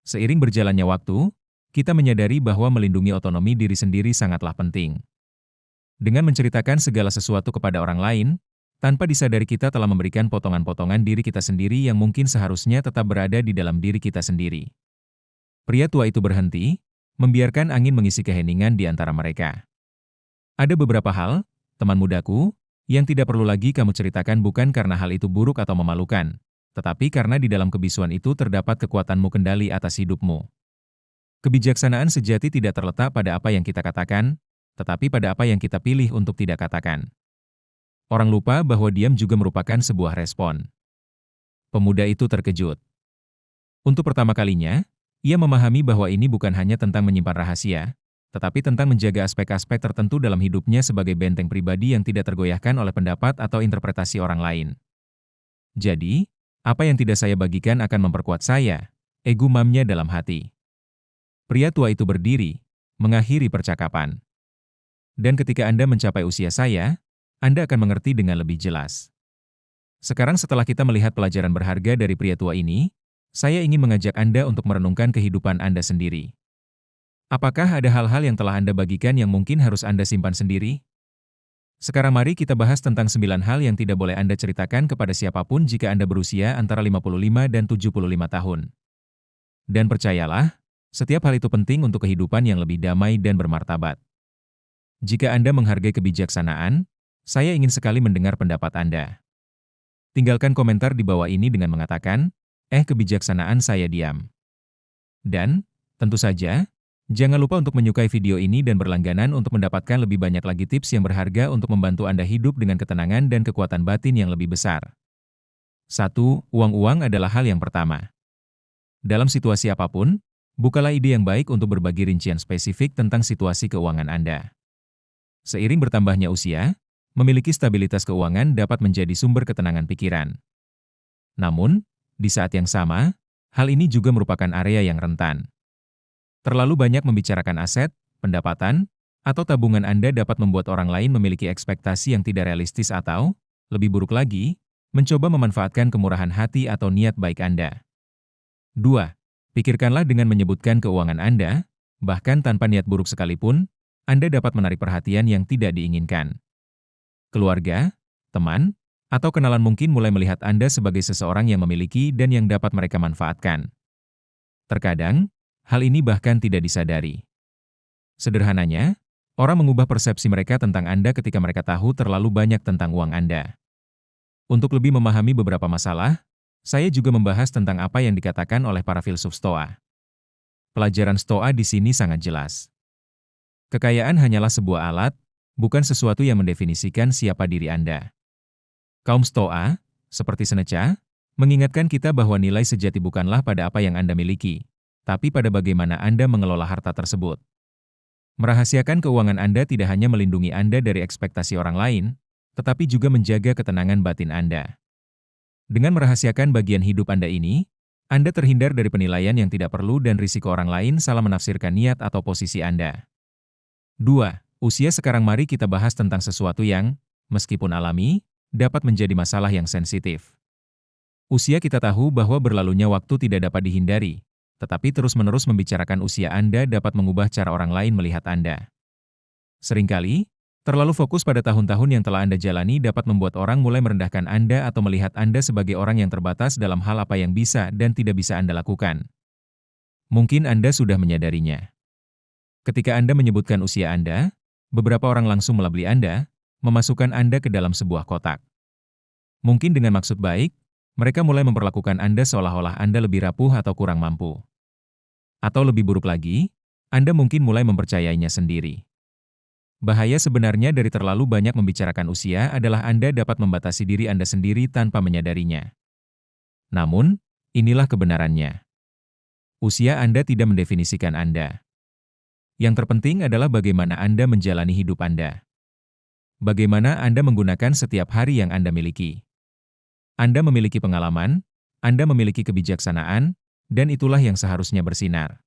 Seiring berjalannya waktu, kita menyadari bahwa melindungi otonomi diri sendiri sangatlah penting. Dengan menceritakan segala sesuatu kepada orang lain, tanpa disadari kita telah memberikan potongan-potongan diri kita sendiri yang mungkin seharusnya tetap berada di dalam diri kita sendiri. Pria tua itu berhenti, membiarkan angin mengisi keheningan di antara mereka. Ada beberapa hal, teman mudaku, yang tidak perlu lagi kamu ceritakan bukan karena hal itu buruk atau memalukan, tetapi karena di dalam kebisuan itu terdapat kekuatanmu kendali atas hidupmu. Kebijaksanaan sejati tidak terletak pada apa yang kita katakan, tetapi pada apa yang kita pilih untuk tidak katakan. Orang lupa bahwa diam juga merupakan sebuah respon. Pemuda itu terkejut. Untuk pertama kalinya, ia memahami bahwa ini bukan hanya tentang menyimpan rahasia, tetapi tentang menjaga aspek-aspek tertentu dalam hidupnya sebagai benteng pribadi yang tidak tergoyahkan oleh pendapat atau interpretasi orang lain. Jadi, apa yang tidak saya bagikan akan memperkuat saya, gumamnya dalam hati. Pria tua itu berdiri, mengakhiri percakapan. Dan ketika Anda mencapai usia saya, Anda akan mengerti dengan lebih jelas. Sekarang setelah kita melihat pelajaran berharga dari pria tua ini, saya ingin mengajak Anda untuk merenungkan kehidupan Anda sendiri. Apakah ada hal-hal yang telah Anda bagikan yang mungkin harus Anda simpan sendiri? Sekarang mari kita bahas tentang 9 hal yang tidak boleh Anda ceritakan kepada siapapun jika Anda berusia antara 55 dan 75 tahun. Dan percayalah, setiap hal itu penting untuk kehidupan yang lebih damai dan bermartabat. Jika Anda menghargai kebijaksanaan, saya ingin sekali mendengar pendapat Anda. Tinggalkan komentar di bawah ini dengan mengatakan, kebijaksanaan saya diam. Dan, tentu saja, jangan lupa untuk menyukai video ini dan berlangganan untuk mendapatkan lebih banyak lagi tips yang berharga untuk membantu Anda hidup dengan ketenangan dan kekuatan batin yang lebih besar. 1. Uang-uang adalah hal yang pertama. Dalam situasi apapun, bukalah ide yang baik untuk berbagi rincian spesifik tentang situasi keuangan Anda. Seiring bertambahnya usia, memiliki stabilitas keuangan dapat menjadi sumber ketenangan pikiran. Namun, di saat yang sama, hal ini juga merupakan area yang rentan. Terlalu banyak membicarakan aset, pendapatan, atau tabungan Anda dapat membuat orang lain memiliki ekspektasi yang tidak realistis atau, lebih buruk lagi, mencoba memanfaatkan kemurahan hati atau niat baik Anda. 2. Pikirkanlah dengan menyebutkan keuangan Anda, bahkan tanpa niat buruk sekalipun, Anda dapat menarik perhatian yang tidak diinginkan. Keluarga, teman, atau kenalan mungkin mulai melihat Anda sebagai seseorang yang memiliki dan yang dapat mereka manfaatkan. Terkadang, hal ini bahkan tidak disadari. Sederhananya, orang mengubah persepsi mereka tentang Anda ketika mereka tahu terlalu banyak tentang uang Anda. Untuk lebih memahami beberapa masalah, saya juga membahas tentang apa yang dikatakan oleh para filsuf Stoa. Pelajaran Stoa di sini sangat jelas. Kekayaan hanyalah sebuah alat, bukan sesuatu yang mendefinisikan siapa diri Anda. Kaum Stoa, seperti Seneca, mengingatkan kita bahwa nilai sejati bukanlah pada apa yang Anda miliki, tapi pada bagaimana Anda mengelola harta tersebut. Merahasiakan keuangan Anda tidak hanya melindungi Anda dari ekspektasi orang lain, tetapi juga menjaga ketenangan batin Anda. Dengan merahasiakan bagian hidup Anda ini, Anda terhindar dari penilaian yang tidak perlu dan risiko orang lain salah menafsirkan niat atau posisi Anda. 2. Usia. Sekarang mari kita bahas tentang sesuatu yang, meskipun alami, dapat menjadi masalah yang sensitif. Usia. Kita tahu bahwa berlalunya waktu tidak dapat dihindari, tetapi terus-menerus membicarakan usia Anda dapat mengubah cara orang lain melihat Anda. Seringkali, terlalu fokus pada tahun-tahun yang telah Anda jalani dapat membuat orang mulai merendahkan Anda atau melihat Anda sebagai orang yang terbatas dalam hal apa yang bisa dan tidak bisa Anda lakukan. Mungkin Anda sudah menyadarinya. Ketika Anda menyebutkan usia Anda, beberapa orang langsung melabeli Anda, memasukkan Anda ke dalam sebuah kotak. Mungkin dengan maksud baik, mereka mulai memperlakukan Anda seolah-olah Anda lebih rapuh atau kurang mampu. Atau lebih buruk lagi, Anda mungkin mulai mempercayainya sendiri. Bahaya sebenarnya dari terlalu banyak membicarakan usia adalah Anda dapat membatasi diri Anda sendiri tanpa menyadarinya. Namun, inilah kebenarannya. Usia Anda tidak mendefinisikan Anda. Yang terpenting adalah bagaimana Anda menjalani hidup Anda. Bagaimana Anda menggunakan setiap hari yang Anda miliki. Anda memiliki pengalaman, Anda memiliki kebijaksanaan, dan itulah yang seharusnya bersinar.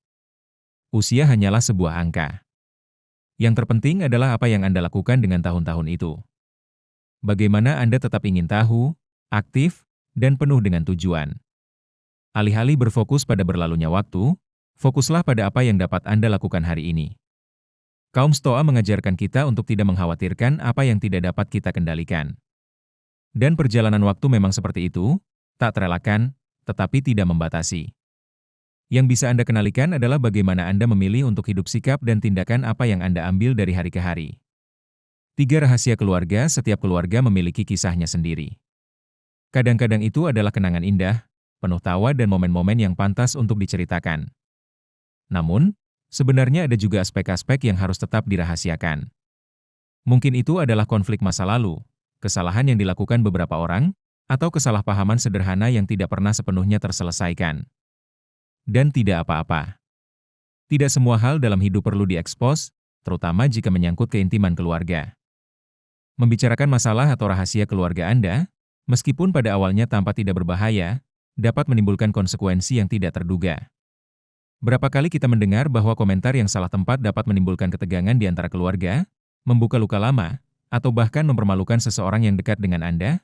Usia hanyalah sebuah angka. Yang terpenting adalah apa yang Anda lakukan dengan tahun-tahun itu. Bagaimana Anda tetap ingin tahu, aktif, dan penuh dengan tujuan. Alih-alih berfokus pada berlalunya waktu, fokuslah pada apa yang dapat Anda lakukan hari ini. Kaum Stoa mengajarkan kita untuk tidak mengkhawatirkan apa yang tidak dapat kita kendalikan. Dan perjalanan waktu memang seperti itu, tak terelakkan, tetapi tidak membatasi. Yang bisa Anda kenalikan adalah bagaimana Anda memilih untuk hidup sikap dan tindakan apa yang Anda ambil dari hari ke hari. 3 rahasia keluarga. Setiap keluarga memiliki kisahnya sendiri. Kadang-kadang itu adalah kenangan indah, penuh tawa dan momen-momen yang pantas untuk diceritakan. Namun, sebenarnya ada juga aspek-aspek yang harus tetap dirahasiakan. Mungkin itu adalah konflik masa lalu, kesalahan yang dilakukan beberapa orang, atau kesalahpahaman sederhana yang tidak pernah sepenuhnya terselesaikan. Dan tidak apa-apa. Tidak semua hal dalam hidup perlu diekspos, terutama jika menyangkut keintiman keluarga. Membicarakan masalah atau rahasia keluarga Anda, meskipun pada awalnya tampak tidak berbahaya, dapat menimbulkan konsekuensi yang tidak terduga. Berapa kali kita mendengar bahwa komentar yang salah tempat dapat menimbulkan ketegangan di antara keluarga, membuka luka lama, atau bahkan mempermalukan seseorang yang dekat dengan Anda?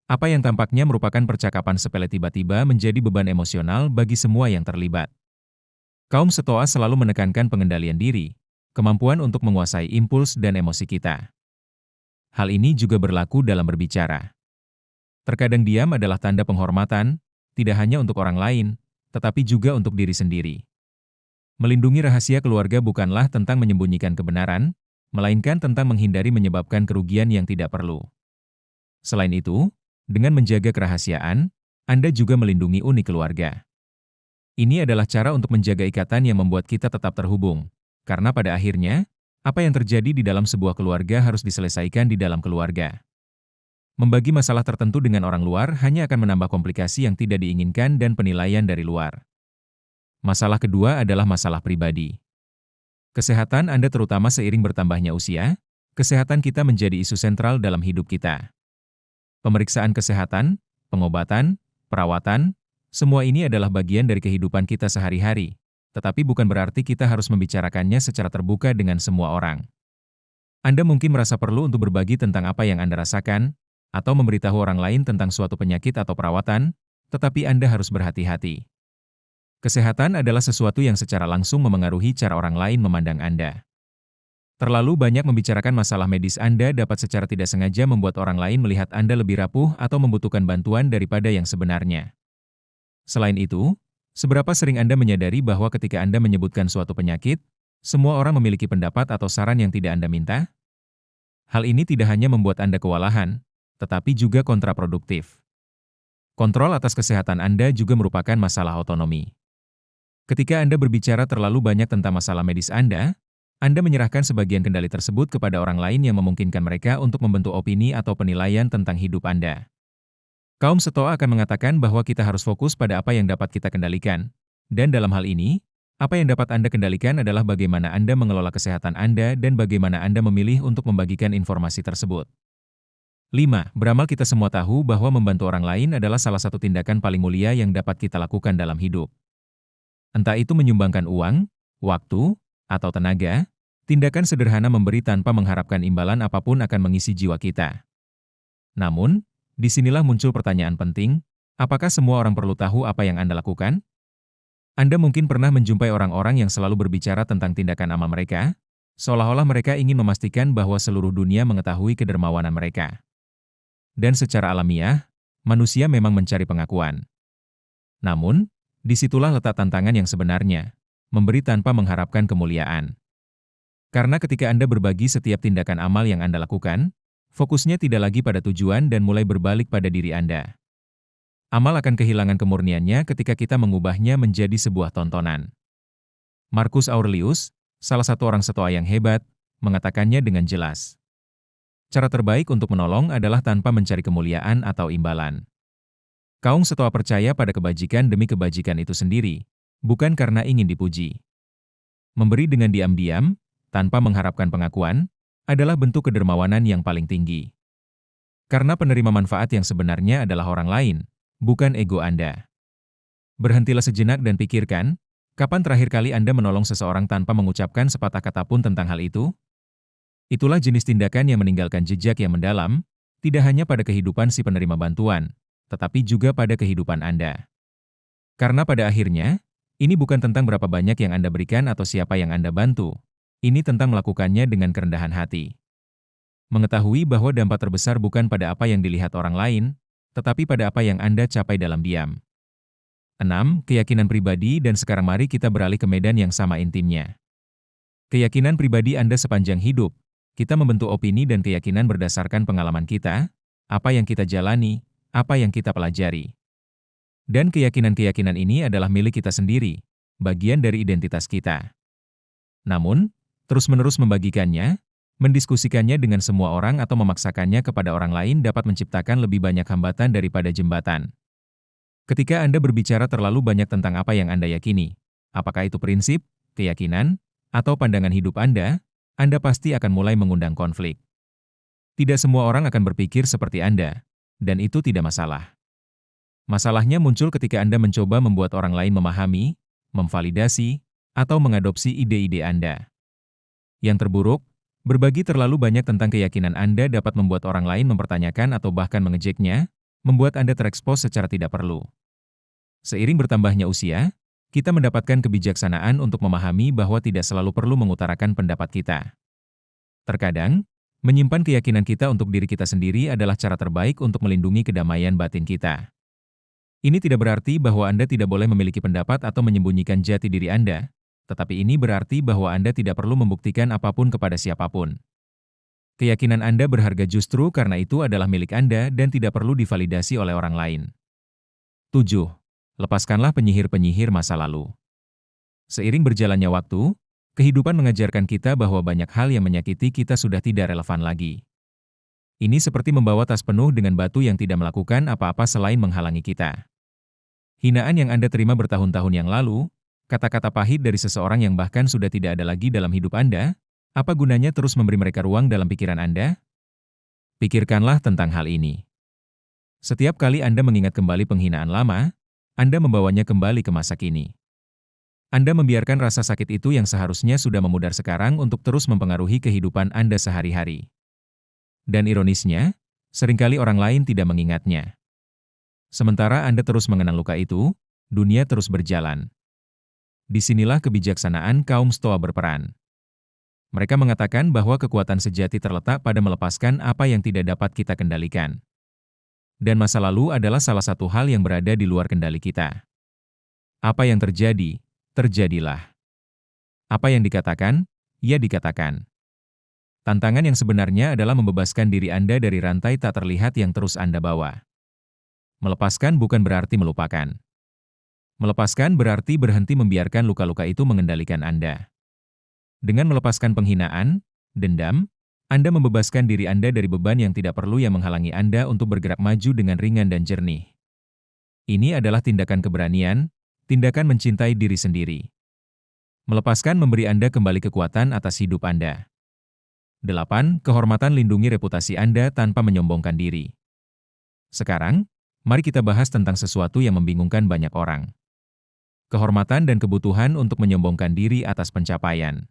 Apa yang tampaknya merupakan percakapan sepele tiba-tiba menjadi beban emosional bagi semua yang terlibat. Kaum Stoa selalu menekankan pengendalian diri, kemampuan untuk menguasai impuls dan emosi kita. Hal ini juga berlaku dalam berbicara. Terkadang diam adalah tanda penghormatan, tidak hanya untuk orang lain, tetapi juga untuk diri sendiri. Melindungi rahasia keluarga bukanlah tentang menyembunyikan kebenaran, melainkan tentang menghindari menyebabkan kerugian yang tidak perlu. Selain itu, dengan menjaga kerahasiaan, Anda juga melindungi unik keluarga. Ini adalah cara untuk menjaga ikatan yang membuat kita tetap terhubung, karena pada akhirnya, apa yang terjadi di dalam sebuah keluarga harus diselesaikan di dalam keluarga. Membagi masalah tertentu dengan orang luar hanya akan menambah komplikasi yang tidak diinginkan dan penilaian dari luar. Masalah kedua adalah masalah pribadi. Kesehatan Anda terutama seiring bertambahnya usia, kesehatan kita menjadi isu sentral dalam hidup kita. Pemeriksaan kesehatan, pengobatan, perawatan, semua ini adalah bagian dari kehidupan kita sehari-hari, tetapi bukan berarti kita harus membicarakannya secara terbuka dengan semua orang. Anda mungkin merasa perlu untuk berbagi tentang apa yang Anda rasakan, atau memberitahu orang lain tentang suatu penyakit atau perawatan, tetapi Anda harus berhati-hati. Kesehatan adalah sesuatu yang secara langsung memengaruhi cara orang lain memandang Anda. Terlalu banyak membicarakan masalah medis Anda dapat secara tidak sengaja membuat orang lain melihat Anda lebih rapuh atau membutuhkan bantuan daripada yang sebenarnya. Selain itu, seberapa sering Anda menyadari bahwa ketika Anda menyebutkan suatu penyakit, semua orang memiliki pendapat atau saran yang tidak Anda minta? Hal ini tidak hanya membuat Anda kewalahan, tetapi juga kontraproduktif. Kontrol atas kesehatan Anda juga merupakan masalah otonomi. Ketika Anda berbicara terlalu banyak tentang masalah medis Anda menyerahkan sebagian kendali tersebut kepada orang lain yang memungkinkan mereka untuk membentuk opini atau penilaian tentang hidup Anda. Kaum Stoa akan mengatakan bahwa kita harus fokus pada apa yang dapat kita kendalikan. Dan dalam hal ini, apa yang dapat Anda kendalikan adalah bagaimana Anda mengelola kesehatan Anda dan bagaimana Anda memilih untuk membagikan informasi tersebut. 5. Beramal. Kita semua tahu bahwa membantu orang lain adalah salah satu tindakan paling mulia yang dapat kita lakukan dalam hidup. Entah itu menyumbangkan uang, waktu, atau tenaga, tindakan sederhana memberi tanpa mengharapkan imbalan apapun akan mengisi jiwa kita. Namun, disinilah muncul pertanyaan penting, apakah semua orang perlu tahu apa yang Anda lakukan? Anda mungkin pernah menjumpai orang-orang yang selalu berbicara tentang tindakan amal mereka, seolah-olah mereka ingin memastikan bahwa seluruh dunia mengetahui kedermawanan mereka. Dan secara alamiah, manusia memang mencari pengakuan. Namun, disitulah letak tantangan yang sebenarnya, memberi tanpa mengharapkan kemuliaan. Karena ketika Anda berbagi setiap tindakan amal yang Anda lakukan, fokusnya tidak lagi pada tujuan dan mulai berbalik pada diri Anda. Amal akan kehilangan kemurniannya ketika kita mengubahnya menjadi sebuah tontonan. Marcus Aurelius, salah satu orang Stoa yang hebat, mengatakannya dengan jelas. Cara terbaik untuk menolong adalah tanpa mencari kemuliaan atau imbalan. Kaum Stoa percaya pada kebajikan demi kebajikan itu sendiri, bukan karena ingin dipuji. Memberi dengan diam-diam, tanpa mengharapkan pengakuan, adalah bentuk kedermawanan yang paling tinggi. Karena penerima manfaat yang sebenarnya adalah orang lain, bukan ego Anda. Berhentilah sejenak dan pikirkan, kapan terakhir kali Anda menolong seseorang tanpa mengucapkan sepatah kata pun tentang hal itu? Itulah jenis tindakan yang meninggalkan jejak yang mendalam, tidak hanya pada kehidupan si penerima bantuan, tetapi juga pada kehidupan Anda. Karena pada akhirnya, ini bukan tentang berapa banyak yang Anda berikan atau siapa yang Anda bantu. Ini tentang melakukannya dengan kerendahan hati. Mengetahui bahwa dampak terbesar bukan pada apa yang dilihat orang lain, tetapi pada apa yang Anda capai dalam diam. 6. Keyakinan pribadi. Dan sekarang mari kita beralih ke medan yang sama intimnya. Keyakinan pribadi Anda sepanjang hidup. Kita membentuk opini dan keyakinan berdasarkan pengalaman kita, apa yang kita jalani, apa yang kita pelajari. Dan keyakinan-keyakinan ini adalah milik kita sendiri, bagian dari identitas kita. Namun, terus-menerus membagikannya, mendiskusikannya dengan semua orang atau memaksakannya kepada orang lain dapat menciptakan lebih banyak hambatan daripada jembatan. Ketika Anda berbicara terlalu banyak tentang apa yang Anda yakini, apakah itu prinsip, keyakinan, atau pandangan hidup Anda pasti akan mulai mengundang konflik. Tidak semua orang akan berpikir seperti Anda, dan itu tidak masalah. Masalahnya muncul ketika Anda mencoba membuat orang lain memahami, memvalidasi, atau mengadopsi ide-ide Anda. Yang terburuk, berbagi terlalu banyak tentang keyakinan Anda dapat membuat orang lain mempertanyakan atau bahkan mengejeknya, membuat Anda terekspos secara tidak perlu. Seiring bertambahnya usia, kita mendapatkan kebijaksanaan untuk memahami bahwa tidak selalu perlu mengutarakan pendapat kita. Terkadang, menyimpan keyakinan kita untuk diri kita sendiri adalah cara terbaik untuk melindungi kedamaian batin kita. Ini tidak berarti bahwa Anda tidak boleh memiliki pendapat atau menyembunyikan jati diri Anda, tetapi ini berarti bahwa Anda tidak perlu membuktikan apapun kepada siapapun. Keyakinan Anda berharga justru karena itu adalah milik Anda dan tidak perlu divalidasi oleh orang lain. 7. Lepaskanlah penyihir-penyihir masa lalu. Seiring berjalannya waktu, kehidupan mengajarkan kita bahwa banyak hal yang menyakiti kita sudah tidak relevan lagi. Ini seperti membawa tas penuh dengan batu yang tidak melakukan apa-apa selain menghalangi kita. Hinaan yang Anda terima bertahun-tahun yang lalu, kata-kata pahit dari seseorang yang bahkan sudah tidak ada lagi dalam hidup Anda, apa gunanya terus memberi mereka ruang dalam pikiran Anda? Pikirkanlah tentang hal ini. Setiap kali Anda mengingat kembali penghinaan lama, Anda membawanya kembali ke masa kini. Anda membiarkan rasa sakit itu yang seharusnya sudah memudar sekarang untuk terus mempengaruhi kehidupan Anda sehari-hari. Dan ironisnya, seringkali orang lain tidak mengingatnya. Sementara Anda terus mengenang luka itu, dunia terus berjalan. Disinilah kebijaksanaan kaum Stoa berperan. Mereka mengatakan bahwa kekuatan sejati terletak pada melepaskan apa yang tidak dapat kita kendalikan. Dan masa lalu adalah salah satu hal yang berada di luar kendali kita. Apa yang terjadi, terjadilah. Apa yang dikatakan, ya dikatakan. Tantangan yang sebenarnya adalah membebaskan diri Anda dari rantai tak terlihat yang terus Anda bawa. Melepaskan bukan berarti melupakan. Melepaskan berarti berhenti membiarkan luka-luka itu mengendalikan Anda. Dengan melepaskan penghinaan, dendam, Anda membebaskan diri Anda dari beban yang tidak perlu yang menghalangi Anda untuk bergerak maju dengan ringan dan jernih. Ini adalah tindakan keberanian, tindakan mencintai diri sendiri. Melepaskan memberi Anda kembali kekuatan atas hidup Anda. 8. Kehormatan lindungi reputasi Anda tanpa menyombongkan diri. Sekarang, mari kita bahas tentang sesuatu yang membingungkan banyak orang. Kehormatan dan kebutuhan untuk menyombongkan diri atas pencapaian.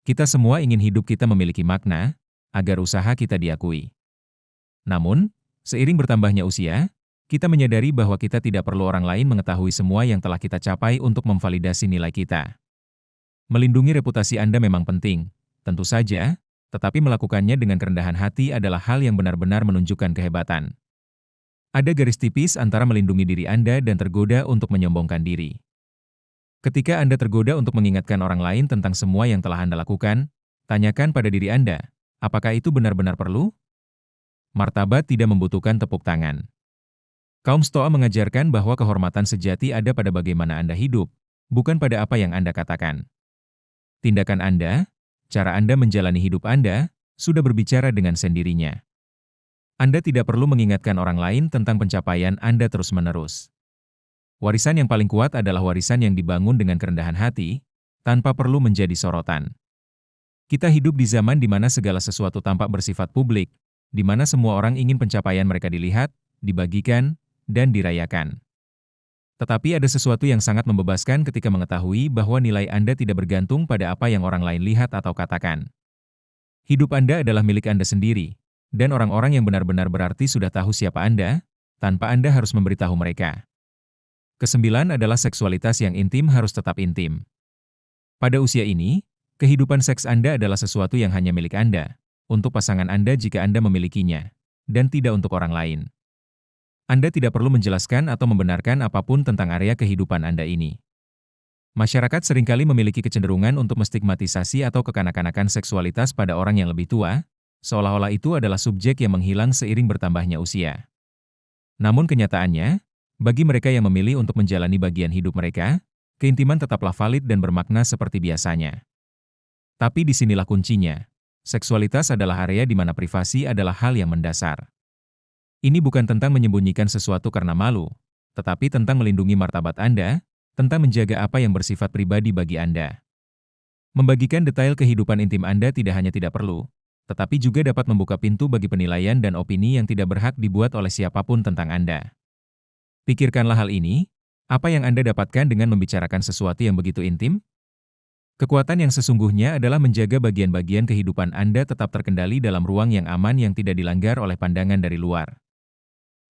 Kita semua ingin hidup kita memiliki makna, agar usaha kita diakui. Namun, seiring bertambahnya usia, kita menyadari bahwa kita tidak perlu orang lain mengetahui semua yang telah kita capai untuk memvalidasi nilai kita. Melindungi reputasi Anda memang penting, tentu saja, tetapi melakukannya dengan kerendahan hati adalah hal yang benar-benar menunjukkan kehebatan. Ada garis tipis antara melindungi diri Anda dan tergoda untuk menyombongkan diri. Ketika Anda tergoda untuk mengingatkan orang lain tentang semua yang telah Anda lakukan, tanyakan pada diri Anda, apakah itu benar-benar perlu? Martabat tidak membutuhkan tepuk tangan. Kaum Stoa mengajarkan bahwa kehormatan sejati ada pada bagaimana Anda hidup, bukan pada apa yang Anda katakan. Tindakan Anda, cara Anda menjalani hidup Anda, sudah berbicara dengan sendirinya. Anda tidak perlu mengingatkan orang lain tentang pencapaian Anda terus-menerus. Warisan yang paling kuat adalah warisan yang dibangun dengan kerendahan hati, tanpa perlu menjadi sorotan. Kita hidup di zaman di mana segala sesuatu tampak bersifat publik, di mana semua orang ingin pencapaian mereka dilihat, dibagikan, dan dirayakan. Tetapi ada sesuatu yang sangat membebaskan ketika mengetahui bahwa nilai Anda tidak bergantung pada apa yang orang lain lihat atau katakan. Hidup Anda adalah milik Anda sendiri, dan orang-orang yang benar-benar berarti sudah tahu siapa Anda, tanpa Anda harus memberitahu mereka. Kesembilan adalah seksualitas yang intim harus tetap intim. Pada usia ini, kehidupan seks Anda adalah sesuatu yang hanya milik Anda, untuk pasangan Anda jika Anda memilikinya, dan tidak untuk orang lain. Anda tidak perlu menjelaskan atau membenarkan apapun tentang area kehidupan Anda ini. Masyarakat seringkali memiliki kecenderungan untuk menstigmatisasi atau kekanak-kanakan seksualitas pada orang yang lebih tua, seolah-olah itu adalah subjek yang menghilang seiring bertambahnya usia. Namun kenyataannya, bagi mereka yang memilih untuk menjalani bagian hidup mereka, keintiman tetaplah valid dan bermakna seperti biasanya. Tapi disinilah kuncinya. Seksualitas adalah area di mana privasi adalah hal yang mendasar. Ini bukan tentang menyembunyikan sesuatu karena malu, tetapi tentang melindungi martabat Anda, tentang menjaga apa yang bersifat pribadi bagi Anda. Membagikan detail kehidupan intim Anda tidak hanya tidak perlu, tetapi juga dapat membuka pintu bagi penilaian dan opini yang tidak berhak dibuat oleh siapapun tentang Anda. Pikirkanlah hal ini, apa yang Anda dapatkan dengan membicarakan sesuatu yang begitu intim? Kekuatan yang sesungguhnya adalah menjaga bagian-bagian kehidupan Anda tetap terkendali dalam ruang yang aman yang tidak dilanggar oleh pandangan dari luar.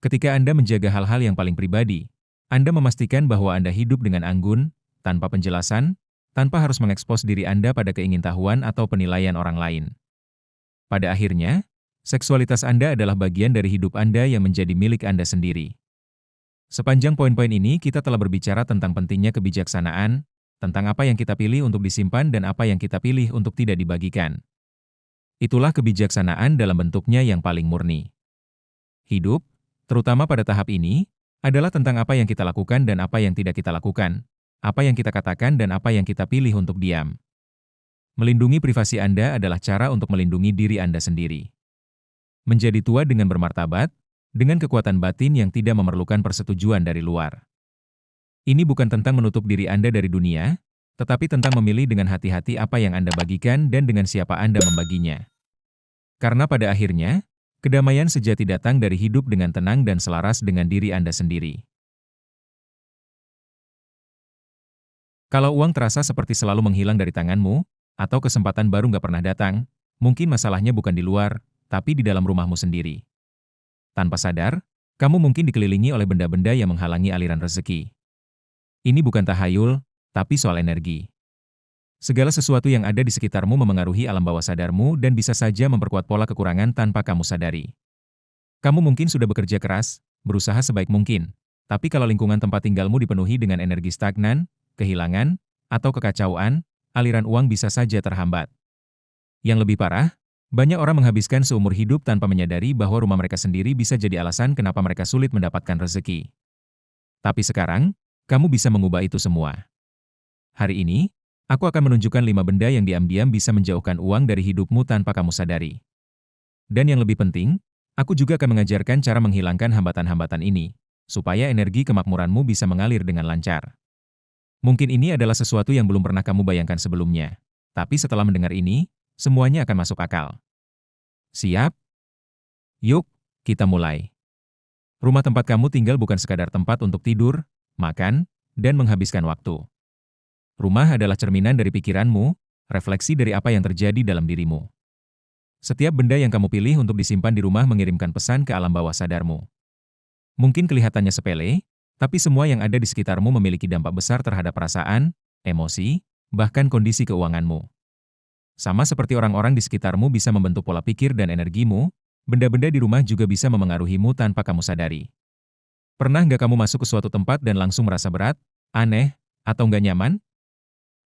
Ketika Anda menjaga hal-hal yang paling pribadi, Anda memastikan bahwa Anda hidup dengan anggun, tanpa penjelasan, tanpa harus mengekspos diri Anda pada keingintahuan atau penilaian orang lain. Pada akhirnya, seksualitas Anda adalah bagian dari hidup Anda yang menjadi milik Anda sendiri. Sepanjang poin-poin ini kita telah berbicara tentang pentingnya kebijaksanaan, tentang apa yang kita pilih untuk disimpan dan apa yang kita pilih untuk tidak dibagikan. Itulah kebijaksanaan dalam bentuknya yang paling murni. Hidup, terutama pada tahap ini, adalah tentang apa yang kita lakukan dan apa yang tidak kita lakukan, apa yang kita katakan dan apa yang kita pilih untuk diam. Melindungi privasi Anda adalah cara untuk melindungi diri Anda sendiri. Menjadi tua dengan bermartabat, dengan kekuatan batin yang tidak memerlukan persetujuan dari luar. Ini bukan tentang menutup diri Anda dari dunia, tetapi tentang memilih dengan hati-hati apa yang Anda bagikan dan dengan siapa Anda membaginya. Karena pada akhirnya, kedamaian sejati datang dari hidup dengan tenang dan selaras dengan diri Anda sendiri. Kalau uang terasa seperti selalu menghilang dari tanganmu, atau kesempatan baru nggak pernah datang, mungkin masalahnya bukan di luar, tapi di dalam rumahmu sendiri. Tanpa sadar, kamu mungkin dikelilingi oleh benda-benda yang menghalangi aliran rezeki. Ini bukan tahayul, tapi soal energi. Segala sesuatu yang ada di sekitarmu memengaruhi alam bawah sadarmu dan bisa saja memperkuat pola kekurangan tanpa kamu sadari. Kamu mungkin sudah bekerja keras, berusaha sebaik mungkin, tapi kalau lingkungan tempat tinggalmu dipenuhi dengan energi stagnan, kehilangan, atau kekacauan, aliran uang bisa saja terhambat. Yang lebih parah, banyak orang menghabiskan seumur hidup tanpa menyadari bahwa rumah mereka sendiri bisa jadi alasan kenapa mereka sulit mendapatkan rezeki. Tapi sekarang, kamu bisa mengubah itu semua. Hari ini, aku akan menunjukkan 5 benda yang diam-diam bisa menjauhkan uang dari hidupmu tanpa kamu sadari. Dan yang lebih penting, aku juga akan mengajarkan cara menghilangkan hambatan-hambatan ini, supaya energi kemakmuranmu bisa mengalir dengan lancar. Mungkin ini adalah sesuatu yang belum pernah kamu bayangkan sebelumnya. Tapi setelah mendengar ini, semuanya akan masuk akal. Siap? Yuk, kita mulai. Rumah tempat kamu tinggal bukan sekadar tempat untuk tidur, makan, dan menghabiskan waktu. Rumah adalah cerminan dari pikiranmu, refleksi dari apa yang terjadi dalam dirimu. Setiap benda yang kamu pilih untuk disimpan di rumah mengirimkan pesan ke alam bawah sadarmu. Mungkin kelihatannya sepele, tapi semua yang ada di sekitarmu memiliki dampak besar terhadap perasaan, emosi, bahkan kondisi keuanganmu. Sama seperti orang-orang di sekitarmu bisa membentuk pola pikir dan energimu, benda-benda di rumah juga bisa memengaruhimu tanpa kamu sadari. Pernah nggak kamu masuk ke suatu tempat dan langsung merasa berat, aneh, atau nggak nyaman?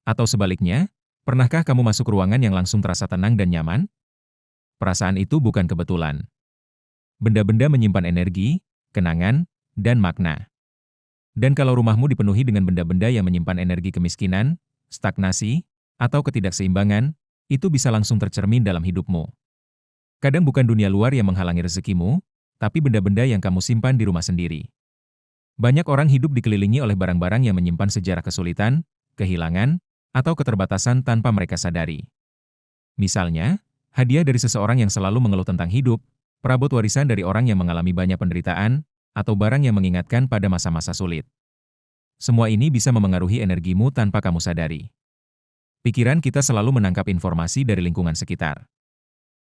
Atau sebaliknya, pernahkah kamu masuk ruangan yang langsung terasa tenang dan nyaman? Perasaan itu bukan kebetulan. Benda-benda menyimpan energi, kenangan, dan makna. Dan kalau rumahmu dipenuhi dengan benda-benda yang menyimpan energi kemiskinan, stagnasi, atau ketidakseimbangan, itu bisa langsung tercermin dalam hidupmu. Kadang bukan dunia luar yang menghalangi rezekimu, tapi benda-benda yang kamu simpan di rumah sendiri. Banyak orang hidup dikelilingi oleh barang-barang yang menyimpan sejarah kesulitan, kehilangan, atau keterbatasan tanpa mereka sadari. Misalnya, hadiah dari seseorang yang selalu mengeluh tentang hidup, perabot warisan dari orang yang mengalami banyak penderitaan, atau barang yang mengingatkan pada masa-masa sulit. Semua ini bisa memengaruhi energimu tanpa kamu sadari. Pikiran kita selalu menangkap informasi dari lingkungan sekitar.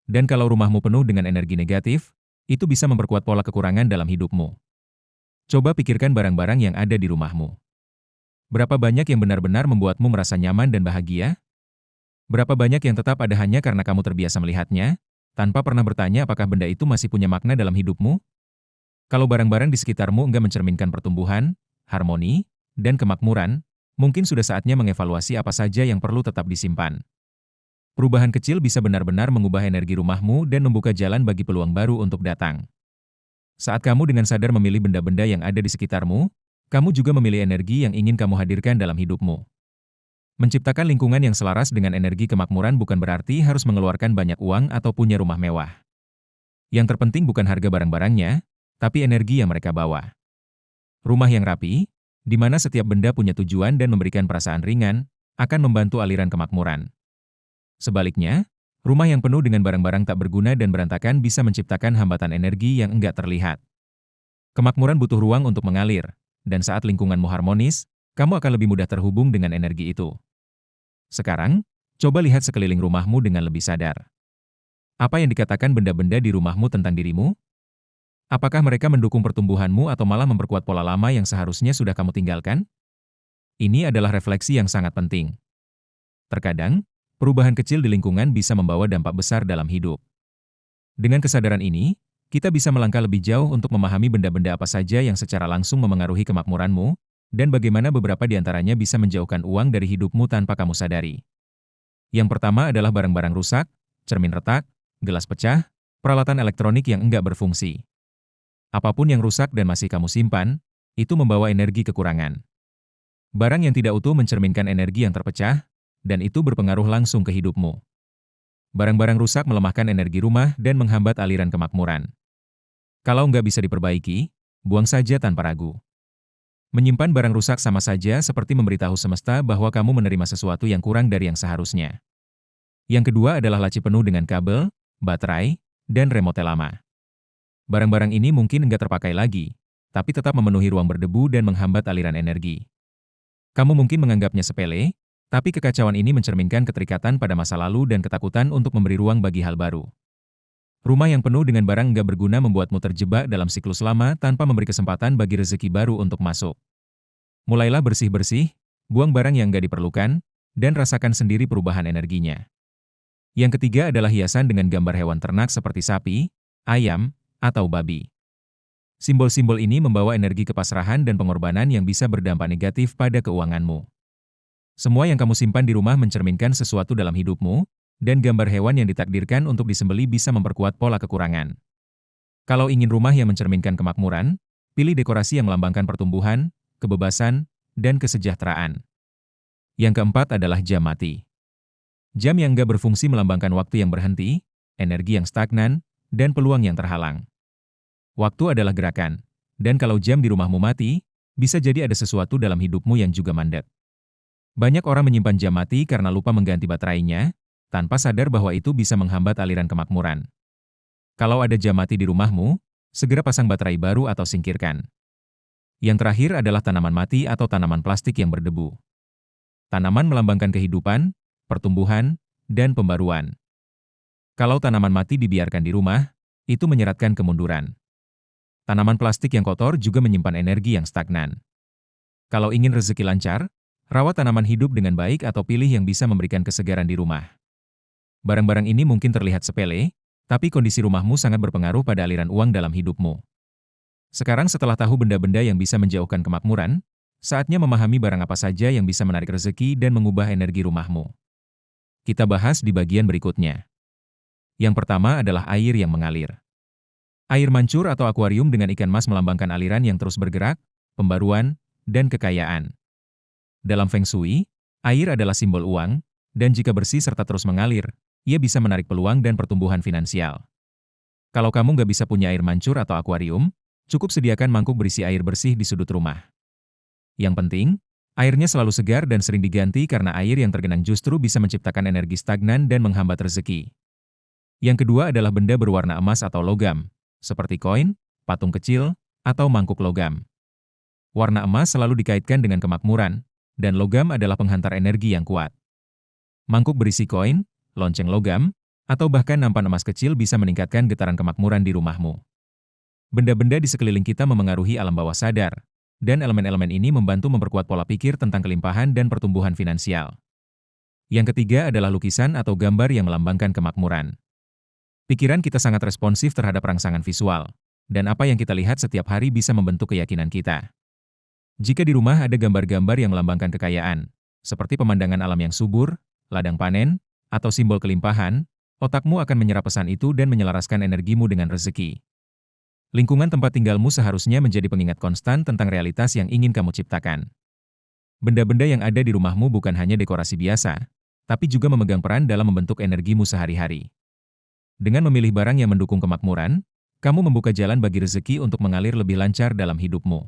Dan kalau rumahmu penuh dengan energi negatif, itu bisa memperkuat pola kekurangan dalam hidupmu. Coba pikirkan barang-barang yang ada di rumahmu. Berapa banyak yang benar-benar membuatmu merasa nyaman dan bahagia? Berapa banyak yang tetap ada hanya karena kamu terbiasa melihatnya, tanpa pernah bertanya apakah benda itu masih punya makna dalam hidupmu? Kalau barang-barang di sekitarmu enggak mencerminkan pertumbuhan, harmoni, dan kemakmuran, mungkin sudah saatnya mengevaluasi apa saja yang perlu tetap disimpan. Perubahan kecil bisa benar-benar mengubah energi rumahmu dan membuka jalan bagi peluang baru untuk datang. Saat kamu dengan sadar memilih benda-benda yang ada di sekitarmu, kamu juga memilih energi yang ingin kamu hadirkan dalam hidupmu. Menciptakan lingkungan yang selaras dengan energi kemakmuran bukan berarti harus mengeluarkan banyak uang atau punya rumah mewah. Yang terpenting bukan harga barang-barangnya, tapi energi yang mereka bawa. Rumah yang rapi, di mana setiap benda punya tujuan dan memberikan perasaan ringan, akan membantu aliran kemakmuran. Sebaliknya, rumah yang penuh dengan barang-barang tak berguna dan berantakan bisa menciptakan hambatan energi yang enggak terlihat. Kemakmuran butuh ruang untuk mengalir, dan saat lingkunganmu harmonis, kamu akan lebih mudah terhubung dengan energi itu. Sekarang, coba lihat sekeliling rumahmu dengan lebih sadar. Apa yang dikatakan benda-benda di rumahmu tentang dirimu? Apakah mereka mendukung pertumbuhanmu atau malah memperkuat pola lama yang seharusnya sudah kamu tinggalkan? Ini adalah refleksi yang sangat penting. Terkadang, perubahan kecil di lingkungan bisa membawa dampak besar dalam hidup. Dengan kesadaran ini, kita bisa melangkah lebih jauh untuk memahami benda-benda apa saja yang secara langsung memengaruhi kemakmuranmu, dan bagaimana beberapa di antaranya bisa menjauhkan uang dari hidupmu tanpa kamu sadari. Yang pertama adalah barang-barang rusak, cermin retak, gelas pecah, peralatan elektronik yang enggak berfungsi. Apapun yang rusak dan masih kamu simpan, itu membawa energi kekurangan. Barang yang tidak utuh mencerminkan energi yang terpecah, dan itu berpengaruh langsung ke hidupmu. Barang-barang rusak melemahkan energi rumah dan menghambat aliran kemakmuran. Kalau nggak bisa diperbaiki, buang saja tanpa ragu. Menyimpan barang rusak sama saja seperti memberitahu semesta bahwa kamu menerima sesuatu yang kurang dari yang seharusnya. Yang kedua adalah laci penuh dengan kabel, baterai, dan remote lama. Barang-barang ini mungkin nggak terpakai lagi, tapi tetap memenuhi ruang berdebu dan menghambat aliran energi. Kamu mungkin menganggapnya sepele, tapi kekacauan ini mencerminkan keterikatan pada masa lalu dan ketakutan untuk memberi ruang bagi hal baru. Rumah yang penuh dengan barang nggak berguna membuatmu terjebak dalam siklus lama tanpa memberi kesempatan bagi rezeki baru untuk masuk. Mulailah bersih-bersih, buang barang yang nggak diperlukan, dan rasakan sendiri perubahan energinya. Yang ketiga adalah hiasan dengan gambar hewan ternak seperti sapi, ayam, atau babi. Simbol-simbol ini membawa energi kepasrahan dan pengorbanan yang bisa berdampak negatif pada keuanganmu. Semua yang kamu simpan di rumah mencerminkan sesuatu dalam hidupmu, dan gambar hewan yang ditakdirkan untuk disembelih bisa memperkuat pola kekurangan. Kalau ingin rumah yang mencerminkan kemakmuran, pilih dekorasi yang melambangkan pertumbuhan, kebebasan, dan kesejahteraan. Yang keempat adalah jam mati. Jam yang nggak berfungsi melambangkan waktu yang berhenti, energi yang stagnan, dan peluang yang terhalang. Waktu adalah gerakan, dan kalau jam di rumahmu mati, bisa jadi ada sesuatu dalam hidupmu yang juga mandek. Banyak orang menyimpan jam mati karena lupa mengganti baterainya, tanpa sadar bahwa itu bisa menghambat aliran kemakmuran. Kalau ada jam mati di rumahmu, segera pasang baterai baru atau singkirkan. Yang terakhir adalah tanaman mati atau tanaman plastik yang berdebu. Tanaman melambangkan kehidupan, pertumbuhan, dan pembaruan. Kalau tanaman mati dibiarkan di rumah, itu menyeratkan kemunduran. Tanaman plastik yang kotor juga menyimpan energi yang stagnan. Kalau ingin rezeki lancar, rawat tanaman hidup dengan baik atau pilih yang bisa memberikan kesegaran di rumah. Barang-barang ini mungkin terlihat sepele, tapi kondisi rumahmu sangat berpengaruh pada aliran uang dalam hidupmu. Sekarang setelah tahu benda-benda yang bisa menjauhkan kemakmuran, saatnya memahami barang apa saja yang bisa menarik rezeki dan mengubah energi rumahmu. Kita bahas di bagian berikutnya. Yang pertama adalah air yang mengalir. Air mancur atau akuarium dengan ikan mas melambangkan aliran yang terus bergerak, pembaruan, dan kekayaan. Dalam Feng Shui, air adalah simbol uang, dan jika bersih serta terus mengalir, ia bisa menarik peluang dan pertumbuhan finansial. Kalau kamu nggak bisa punya air mancur atau akuarium, cukup sediakan mangkuk berisi air bersih di sudut rumah. Yang penting, airnya selalu segar dan sering diganti karena air yang tergenang justru bisa menciptakan energi stagnan dan menghambat rezeki. Yang kedua adalah benda berwarna emas atau logam, seperti koin, patung kecil, atau mangkuk logam. Warna emas selalu dikaitkan dengan kemakmuran, dan logam adalah penghantar energi yang kuat. Mangkuk berisi koin, lonceng logam, atau bahkan nampan emas kecil bisa meningkatkan getaran kemakmuran di rumahmu. Benda-benda di sekeliling kita memengaruhi alam bawah sadar, dan elemen-elemen ini membantu memperkuat pola pikir tentang kelimpahan dan pertumbuhan finansial. Yang ketiga adalah lukisan atau gambar yang melambangkan kemakmuran. Pikiran kita sangat responsif terhadap rangsangan visual, dan apa yang kita lihat setiap hari bisa membentuk keyakinan kita. Jika di rumah ada gambar-gambar yang melambangkan kekayaan, seperti pemandangan alam yang subur, ladang panen, atau simbol kelimpahan, otakmu akan menyerap pesan itu dan menyelaraskan energimu dengan rezeki. Lingkungan tempat tinggalmu seharusnya menjadi pengingat konstan tentang realitas yang ingin kamu ciptakan. Benda-benda yang ada di rumahmu bukan hanya dekorasi biasa, tapi juga memegang peran dalam membentuk energimu sehari-hari. Dengan memilih barang yang mendukung kemakmuran, kamu membuka jalan bagi rezeki untuk mengalir lebih lancar dalam hidupmu.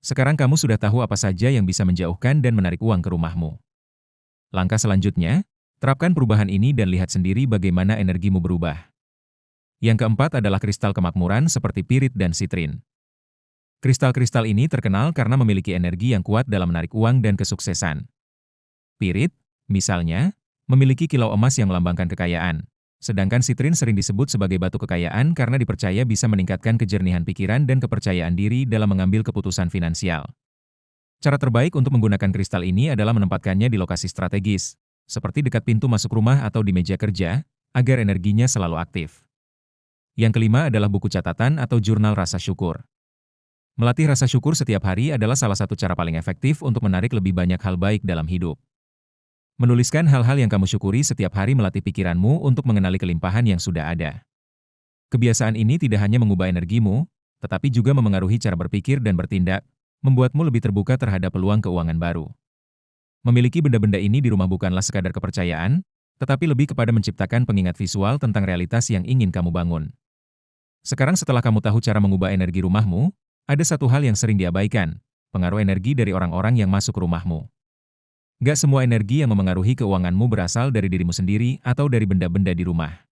Sekarang kamu sudah tahu apa saja yang bisa menjauhkan dan menarik uang ke rumahmu. Langkah selanjutnya, terapkan perubahan ini dan lihat sendiri bagaimana energimu berubah. Yang keempat adalah kristal kemakmuran seperti pirit dan sitrin. Kristal-kristal ini terkenal karena memiliki energi yang kuat dalam menarik uang dan kesuksesan. Pirit, misalnya, memiliki kilau emas yang melambangkan kekayaan. Sedangkan sitrin sering disebut sebagai batu kekayaan karena dipercaya bisa meningkatkan kejernihan pikiran dan kepercayaan diri dalam mengambil keputusan finansial. Cara terbaik untuk menggunakan kristal ini adalah menempatkannya di lokasi strategis, seperti dekat pintu masuk rumah atau di meja kerja, agar energinya selalu aktif. Yang kelima adalah buku catatan atau jurnal rasa syukur. Melatih rasa syukur setiap hari adalah salah satu cara paling efektif untuk menarik lebih banyak hal baik dalam hidup. Menuliskan hal-hal yang kamu syukuri setiap hari melatih pikiranmu untuk mengenali kelimpahan yang sudah ada. Kebiasaan ini tidak hanya mengubah energimu, tetapi juga memengaruhi cara berpikir dan bertindak, membuatmu lebih terbuka terhadap peluang keuangan baru. Memiliki benda-benda ini di rumah bukanlah sekadar kepercayaan, tetapi lebih kepada menciptakan pengingat visual tentang realitas yang ingin kamu bangun. Sekarang setelah kamu tahu cara mengubah energi rumahmu, ada satu hal yang sering diabaikan, pengaruh energi dari orang-orang yang masuk ke rumahmu. Gak semua energi yang memengaruhi keuanganmu berasal dari dirimu sendiri atau dari benda-benda di rumah.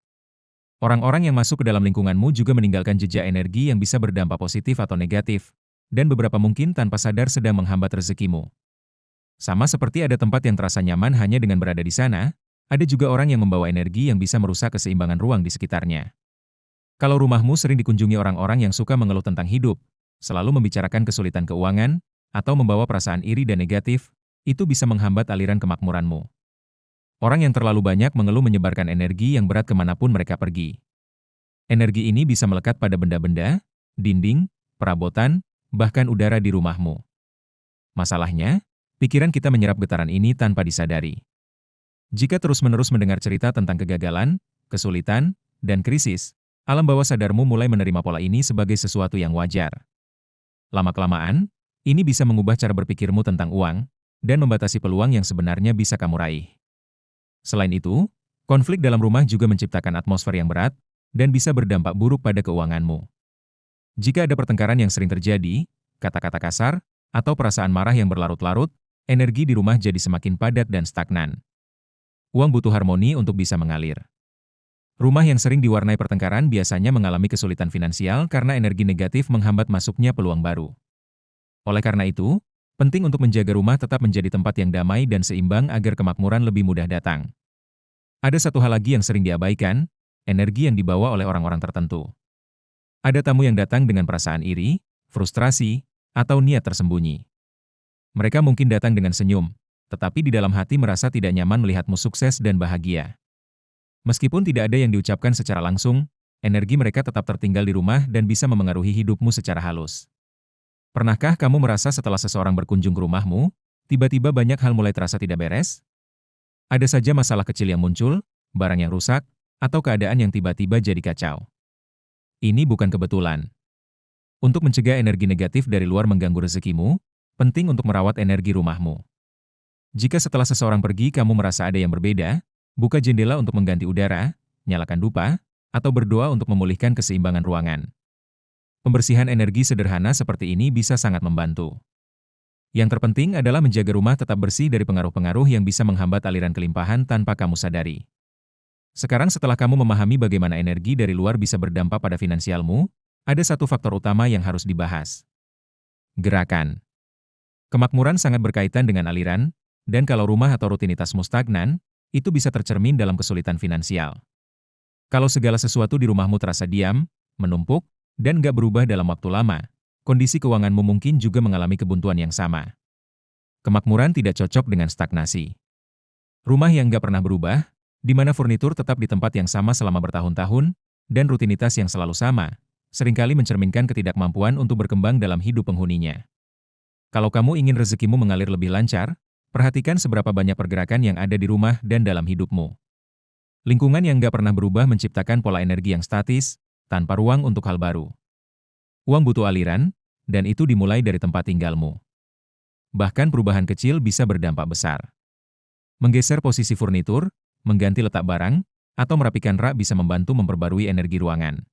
Orang-orang yang masuk ke dalam lingkunganmu juga meninggalkan jejak energi yang bisa berdampak positif atau negatif, dan beberapa mungkin tanpa sadar sedang menghambat rezekimu. Sama seperti ada tempat yang terasa nyaman hanya dengan berada di sana, ada juga orang yang membawa energi yang bisa merusak keseimbangan ruang di sekitarnya. Kalau rumahmu sering dikunjungi orang-orang yang suka mengeluh tentang hidup, selalu membicarakan kesulitan keuangan, atau membawa perasaan iri dan negatif, itu bisa menghambat aliran kemakmuranmu. Orang yang terlalu banyak mengeluh menyebarkan energi yang berat kemanapun mereka pergi. Energi ini bisa melekat pada benda-benda, dinding, perabotan, bahkan udara di rumahmu. Masalahnya, pikiran kita menyerap getaran ini tanpa disadari. Jika terus-menerus mendengar cerita tentang kegagalan, kesulitan, dan krisis, alam bawah sadarmu mulai menerima pola ini sebagai sesuatu yang wajar. Lama-kelamaan, ini bisa mengubah cara berpikirmu tentang uang, dan membatasi peluang yang sebenarnya bisa kamu raih. Selain itu, konflik dalam rumah juga menciptakan atmosfer yang berat, dan bisa berdampak buruk pada keuanganmu. Jika ada pertengkaran yang sering terjadi, kata-kata kasar, atau perasaan marah yang berlarut-larut, energi di rumah jadi semakin padat dan stagnan. Uang butuh harmoni untuk bisa mengalir. Rumah yang sering diwarnai pertengkaran biasanya mengalami kesulitan finansial karena energi negatif menghambat masuknya peluang baru. Oleh karena itu, penting untuk menjaga rumah tetap menjadi tempat yang damai dan seimbang agar kemakmuran lebih mudah datang. Ada satu hal lagi yang sering diabaikan, energi yang dibawa oleh orang-orang tertentu. Ada tamu yang datang dengan perasaan iri, frustrasi, atau niat tersembunyi. Mereka mungkin datang dengan senyum, tetapi di dalam hati merasa tidak nyaman melihatmu sukses dan bahagia. Meskipun tidak ada yang diucapkan secara langsung, energi mereka tetap tertinggal di rumah dan bisa memengaruhi hidupmu secara halus. Pernahkah kamu merasa setelah seseorang berkunjung ke rumahmu, tiba-tiba banyak hal mulai terasa tidak beres? Ada saja masalah kecil yang muncul, barang yang rusak, atau keadaan yang tiba-tiba jadi kacau. Ini bukan kebetulan. Untuk mencegah energi negatif dari luar mengganggu rezekimu, penting untuk merawat energi rumahmu. Jika setelah seseorang pergi kamu merasa ada yang berbeda, buka jendela untuk mengganti udara, nyalakan dupa, atau berdoa untuk memulihkan keseimbangan ruangan. Pembersihan energi sederhana seperti ini bisa sangat membantu. Yang terpenting adalah menjaga rumah tetap bersih dari pengaruh-pengaruh yang bisa menghambat aliran kelimpahan tanpa kamu sadari. Sekarang setelah kamu memahami bagaimana energi dari luar bisa berdampak pada finansialmu, ada satu faktor utama yang harus dibahas. Gerakan. Kemakmuran sangat berkaitan dengan aliran, dan kalau rumah atau rutinitasmu stagnan, itu bisa tercermin dalam kesulitan finansial. Kalau segala sesuatu di rumahmu terasa diam, menumpuk, dan nggak berubah dalam waktu lama, kondisi keuanganmu mungkin juga mengalami kebuntuan yang sama. Kemakmuran tidak cocok dengan stagnasi. Rumah yang nggak pernah berubah, di mana furnitur tetap di tempat yang sama selama bertahun-tahun, dan rutinitas yang selalu sama, seringkali mencerminkan ketidakmampuan untuk berkembang dalam hidup penghuninya. Kalau kamu ingin rezekimu mengalir lebih lancar, perhatikan seberapa banyak pergerakan yang ada di rumah dan dalam hidupmu. Lingkungan yang nggak pernah berubah menciptakan pola energi yang statis, tanpa ruang untuk hal baru. Uang butuh aliran, dan itu dimulai dari tempat tinggalmu. Bahkan perubahan kecil bisa berdampak besar. Menggeser posisi furnitur, mengganti letak barang, atau merapikan rak bisa membantu memperbarui energi ruangan.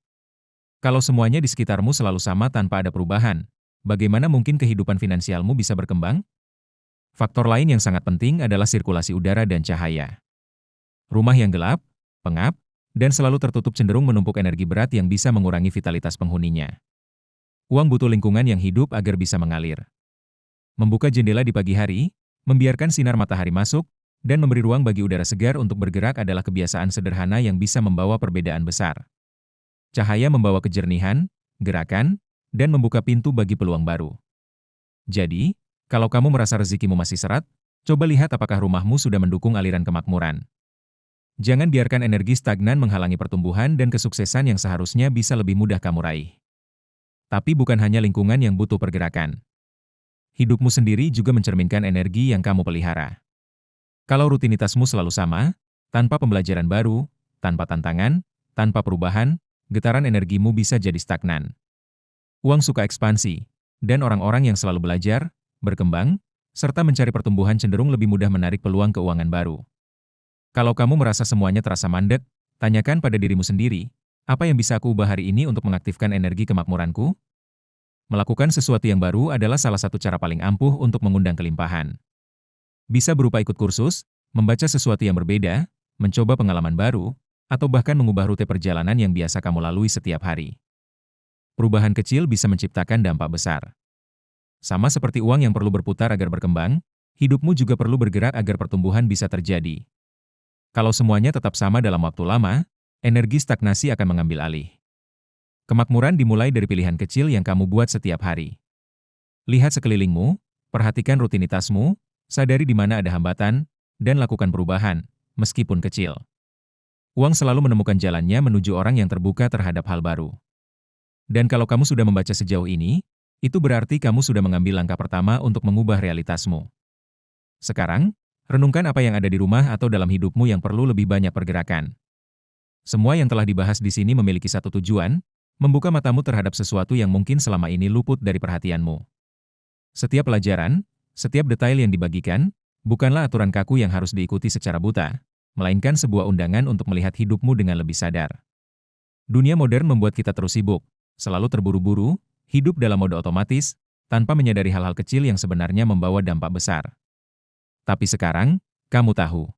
Kalau semuanya di sekitarmu selalu sama tanpa ada perubahan, bagaimana mungkin kehidupan finansialmu bisa berkembang? Faktor lain yang sangat penting adalah sirkulasi udara dan cahaya. Rumah yang gelap, pengap, dan selalu tertutup cenderung menumpuk energi berat yang bisa mengurangi vitalitas penghuninya. Uang butuh lingkungan yang hidup agar bisa mengalir. Membuka jendela di pagi hari, membiarkan sinar matahari masuk, dan memberi ruang bagi udara segar untuk bergerak adalah kebiasaan sederhana yang bisa membawa perbedaan besar. Cahaya membawa kejernihan, gerakan, dan membuka pintu bagi peluang baru. Jadi, kalau kamu merasa rezekimu masih seret, coba lihat apakah rumahmu sudah mendukung aliran kemakmuran. Jangan biarkan energi stagnan menghalangi pertumbuhan dan kesuksesan yang seharusnya bisa lebih mudah kamu raih. Tapi bukan hanya lingkungan yang butuh pergerakan. Hidupmu sendiri juga mencerminkan energi yang kamu pelihara. Kalau rutinitasmu selalu sama, tanpa pembelajaran baru, tanpa tantangan, tanpa perubahan, getaran energimu bisa jadi stagnan. Uang suka ekspansi, dan orang-orang yang selalu belajar, berkembang, serta mencari pertumbuhan cenderung lebih mudah menarik peluang keuangan baru. Kalau kamu merasa semuanya terasa mandek, tanyakan pada dirimu sendiri, apa yang bisa aku ubah hari ini untuk mengaktifkan energi kemakmuranku? Melakukan sesuatu yang baru adalah salah satu cara paling ampuh untuk mengundang kelimpahan. Bisa berupa ikut kursus, membaca sesuatu yang berbeda, mencoba pengalaman baru, atau bahkan mengubah rute perjalanan yang biasa kamu lalui setiap hari. Perubahan kecil bisa menciptakan dampak besar. Sama seperti uang yang perlu berputar agar berkembang, hidupmu juga perlu bergerak agar pertumbuhan bisa terjadi. Kalau semuanya tetap sama dalam waktu lama, energi stagnasi akan mengambil alih. Kemakmuran dimulai dari pilihan kecil yang kamu buat setiap hari. Lihat sekelilingmu, perhatikan rutinitasmu, Sadari di mana ada hambatan, dan lakukan perubahan, meskipun kecil. Uang selalu menemukan jalannya menuju orang yang terbuka terhadap hal baru. Dan kalau kamu sudah membaca sejauh ini, itu berarti kamu sudah mengambil langkah pertama untuk mengubah realitasmu. Sekarang, renungkan apa yang ada di rumah atau dalam hidupmu yang perlu lebih banyak pergerakan. Semua yang telah dibahas di sini memiliki satu tujuan, membuka matamu terhadap sesuatu yang mungkin selama ini luput dari perhatianmu. Setiap pelajaran, setiap detail yang dibagikan, bukanlah aturan kaku yang harus diikuti secara buta, melainkan sebuah undangan untuk melihat hidupmu dengan lebih sadar. Dunia modern membuat kita terus sibuk, selalu terburu-buru, hidup dalam mode otomatis, tanpa menyadari hal-hal kecil yang sebenarnya membawa dampak besar. Tapi sekarang, kamu tahu.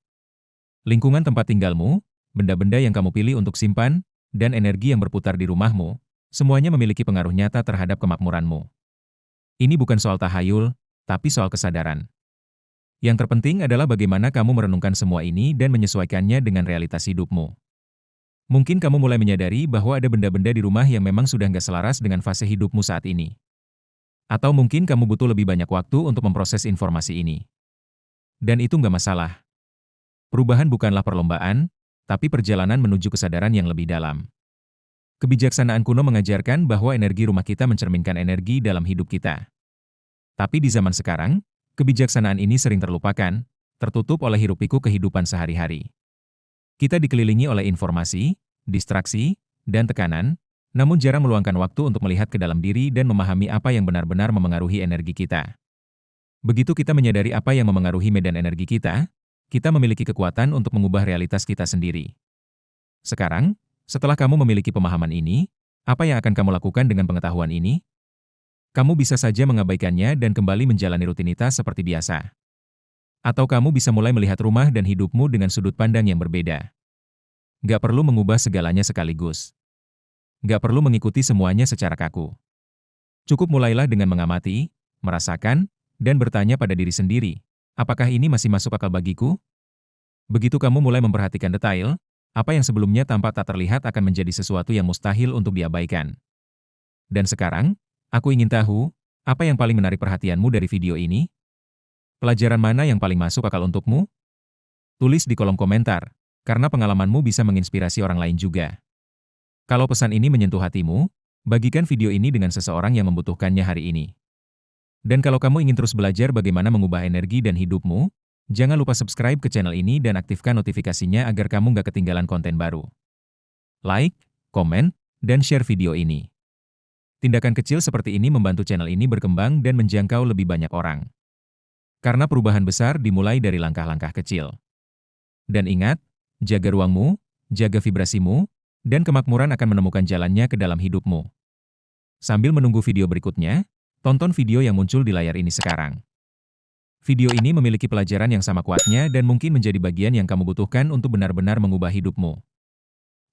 Lingkungan tempat tinggalmu, benda-benda yang kamu pilih untuk simpan, dan energi yang berputar di rumahmu, semuanya memiliki pengaruh nyata terhadap kemakmuranmu. Ini bukan soal tahayul, tapi soal kesadaran. Yang terpenting adalah bagaimana kamu merenungkan semua ini dan menyesuaikannya dengan realitas hidupmu. Mungkin kamu mulai menyadari bahwa ada benda-benda di rumah yang memang sudah nggak selaras dengan fase hidupmu saat ini. Atau mungkin kamu butuh lebih banyak waktu untuk memproses informasi ini. Dan itu nggak masalah. Perubahan bukanlah perlombaan, tapi perjalanan menuju kesadaran yang lebih dalam. Kebijaksanaan kuno mengajarkan bahwa energi rumah kita mencerminkan energi dalam hidup kita. Tapi di zaman sekarang, kebijaksanaan ini sering terlupakan, tertutup oleh hiruk-pikuk kehidupan sehari-hari. Kita dikelilingi oleh informasi, distraksi, dan tekanan, namun jarang meluangkan waktu untuk melihat ke dalam diri dan memahami apa yang benar-benar memengaruhi energi kita. Begitu kita menyadari apa yang memengaruhi medan energi kita memiliki kekuatan untuk mengubah realitas kita sendiri. Sekarang, setelah kamu memiliki pemahaman ini, apa yang akan kamu lakukan dengan pengetahuan ini? Kamu bisa saja mengabaikannya dan kembali menjalani rutinitas seperti biasa. Atau kamu bisa mulai melihat rumah dan hidupmu dengan sudut pandang yang berbeda. Nggak perlu mengubah segalanya sekaligus. Nggak perlu mengikuti semuanya secara kaku. Cukup mulailah dengan mengamati, merasakan, dan bertanya pada diri sendiri, apakah ini masih masuk akal bagiku? Begitu kamu mulai memperhatikan detail, apa yang sebelumnya tampak tak terlihat akan menjadi sesuatu yang mustahil untuk diabaikan. Dan sekarang, aku ingin tahu, apa yang paling menarik perhatianmu dari video ini? Pelajaran mana yang paling masuk akal untukmu? Tulis di kolom komentar, karena pengalamanmu bisa menginspirasi orang lain juga. Kalau pesan ini menyentuh hatimu, bagikan video ini dengan seseorang yang membutuhkannya hari ini. Dan kalau kamu ingin terus belajar bagaimana mengubah energi dan hidupmu, jangan lupa subscribe ke channel ini dan aktifkan notifikasinya agar kamu nggak ketinggalan konten baru. Like, komen, dan share video ini. Tindakan kecil seperti ini membantu channel ini berkembang dan menjangkau lebih banyak orang. Karena perubahan besar dimulai dari langkah-langkah kecil. Dan ingat, jaga ruangmu, jaga vibrasimu, dan kemakmuran akan menemukan jalannya ke dalam hidupmu. Sambil menunggu video berikutnya, tonton video yang muncul di layar ini sekarang. Video ini memiliki pelajaran yang sama kuatnya dan mungkin menjadi bagian yang kamu butuhkan untuk benar-benar mengubah hidupmu.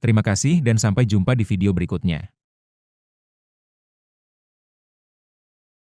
Terima kasih dan sampai jumpa di video berikutnya.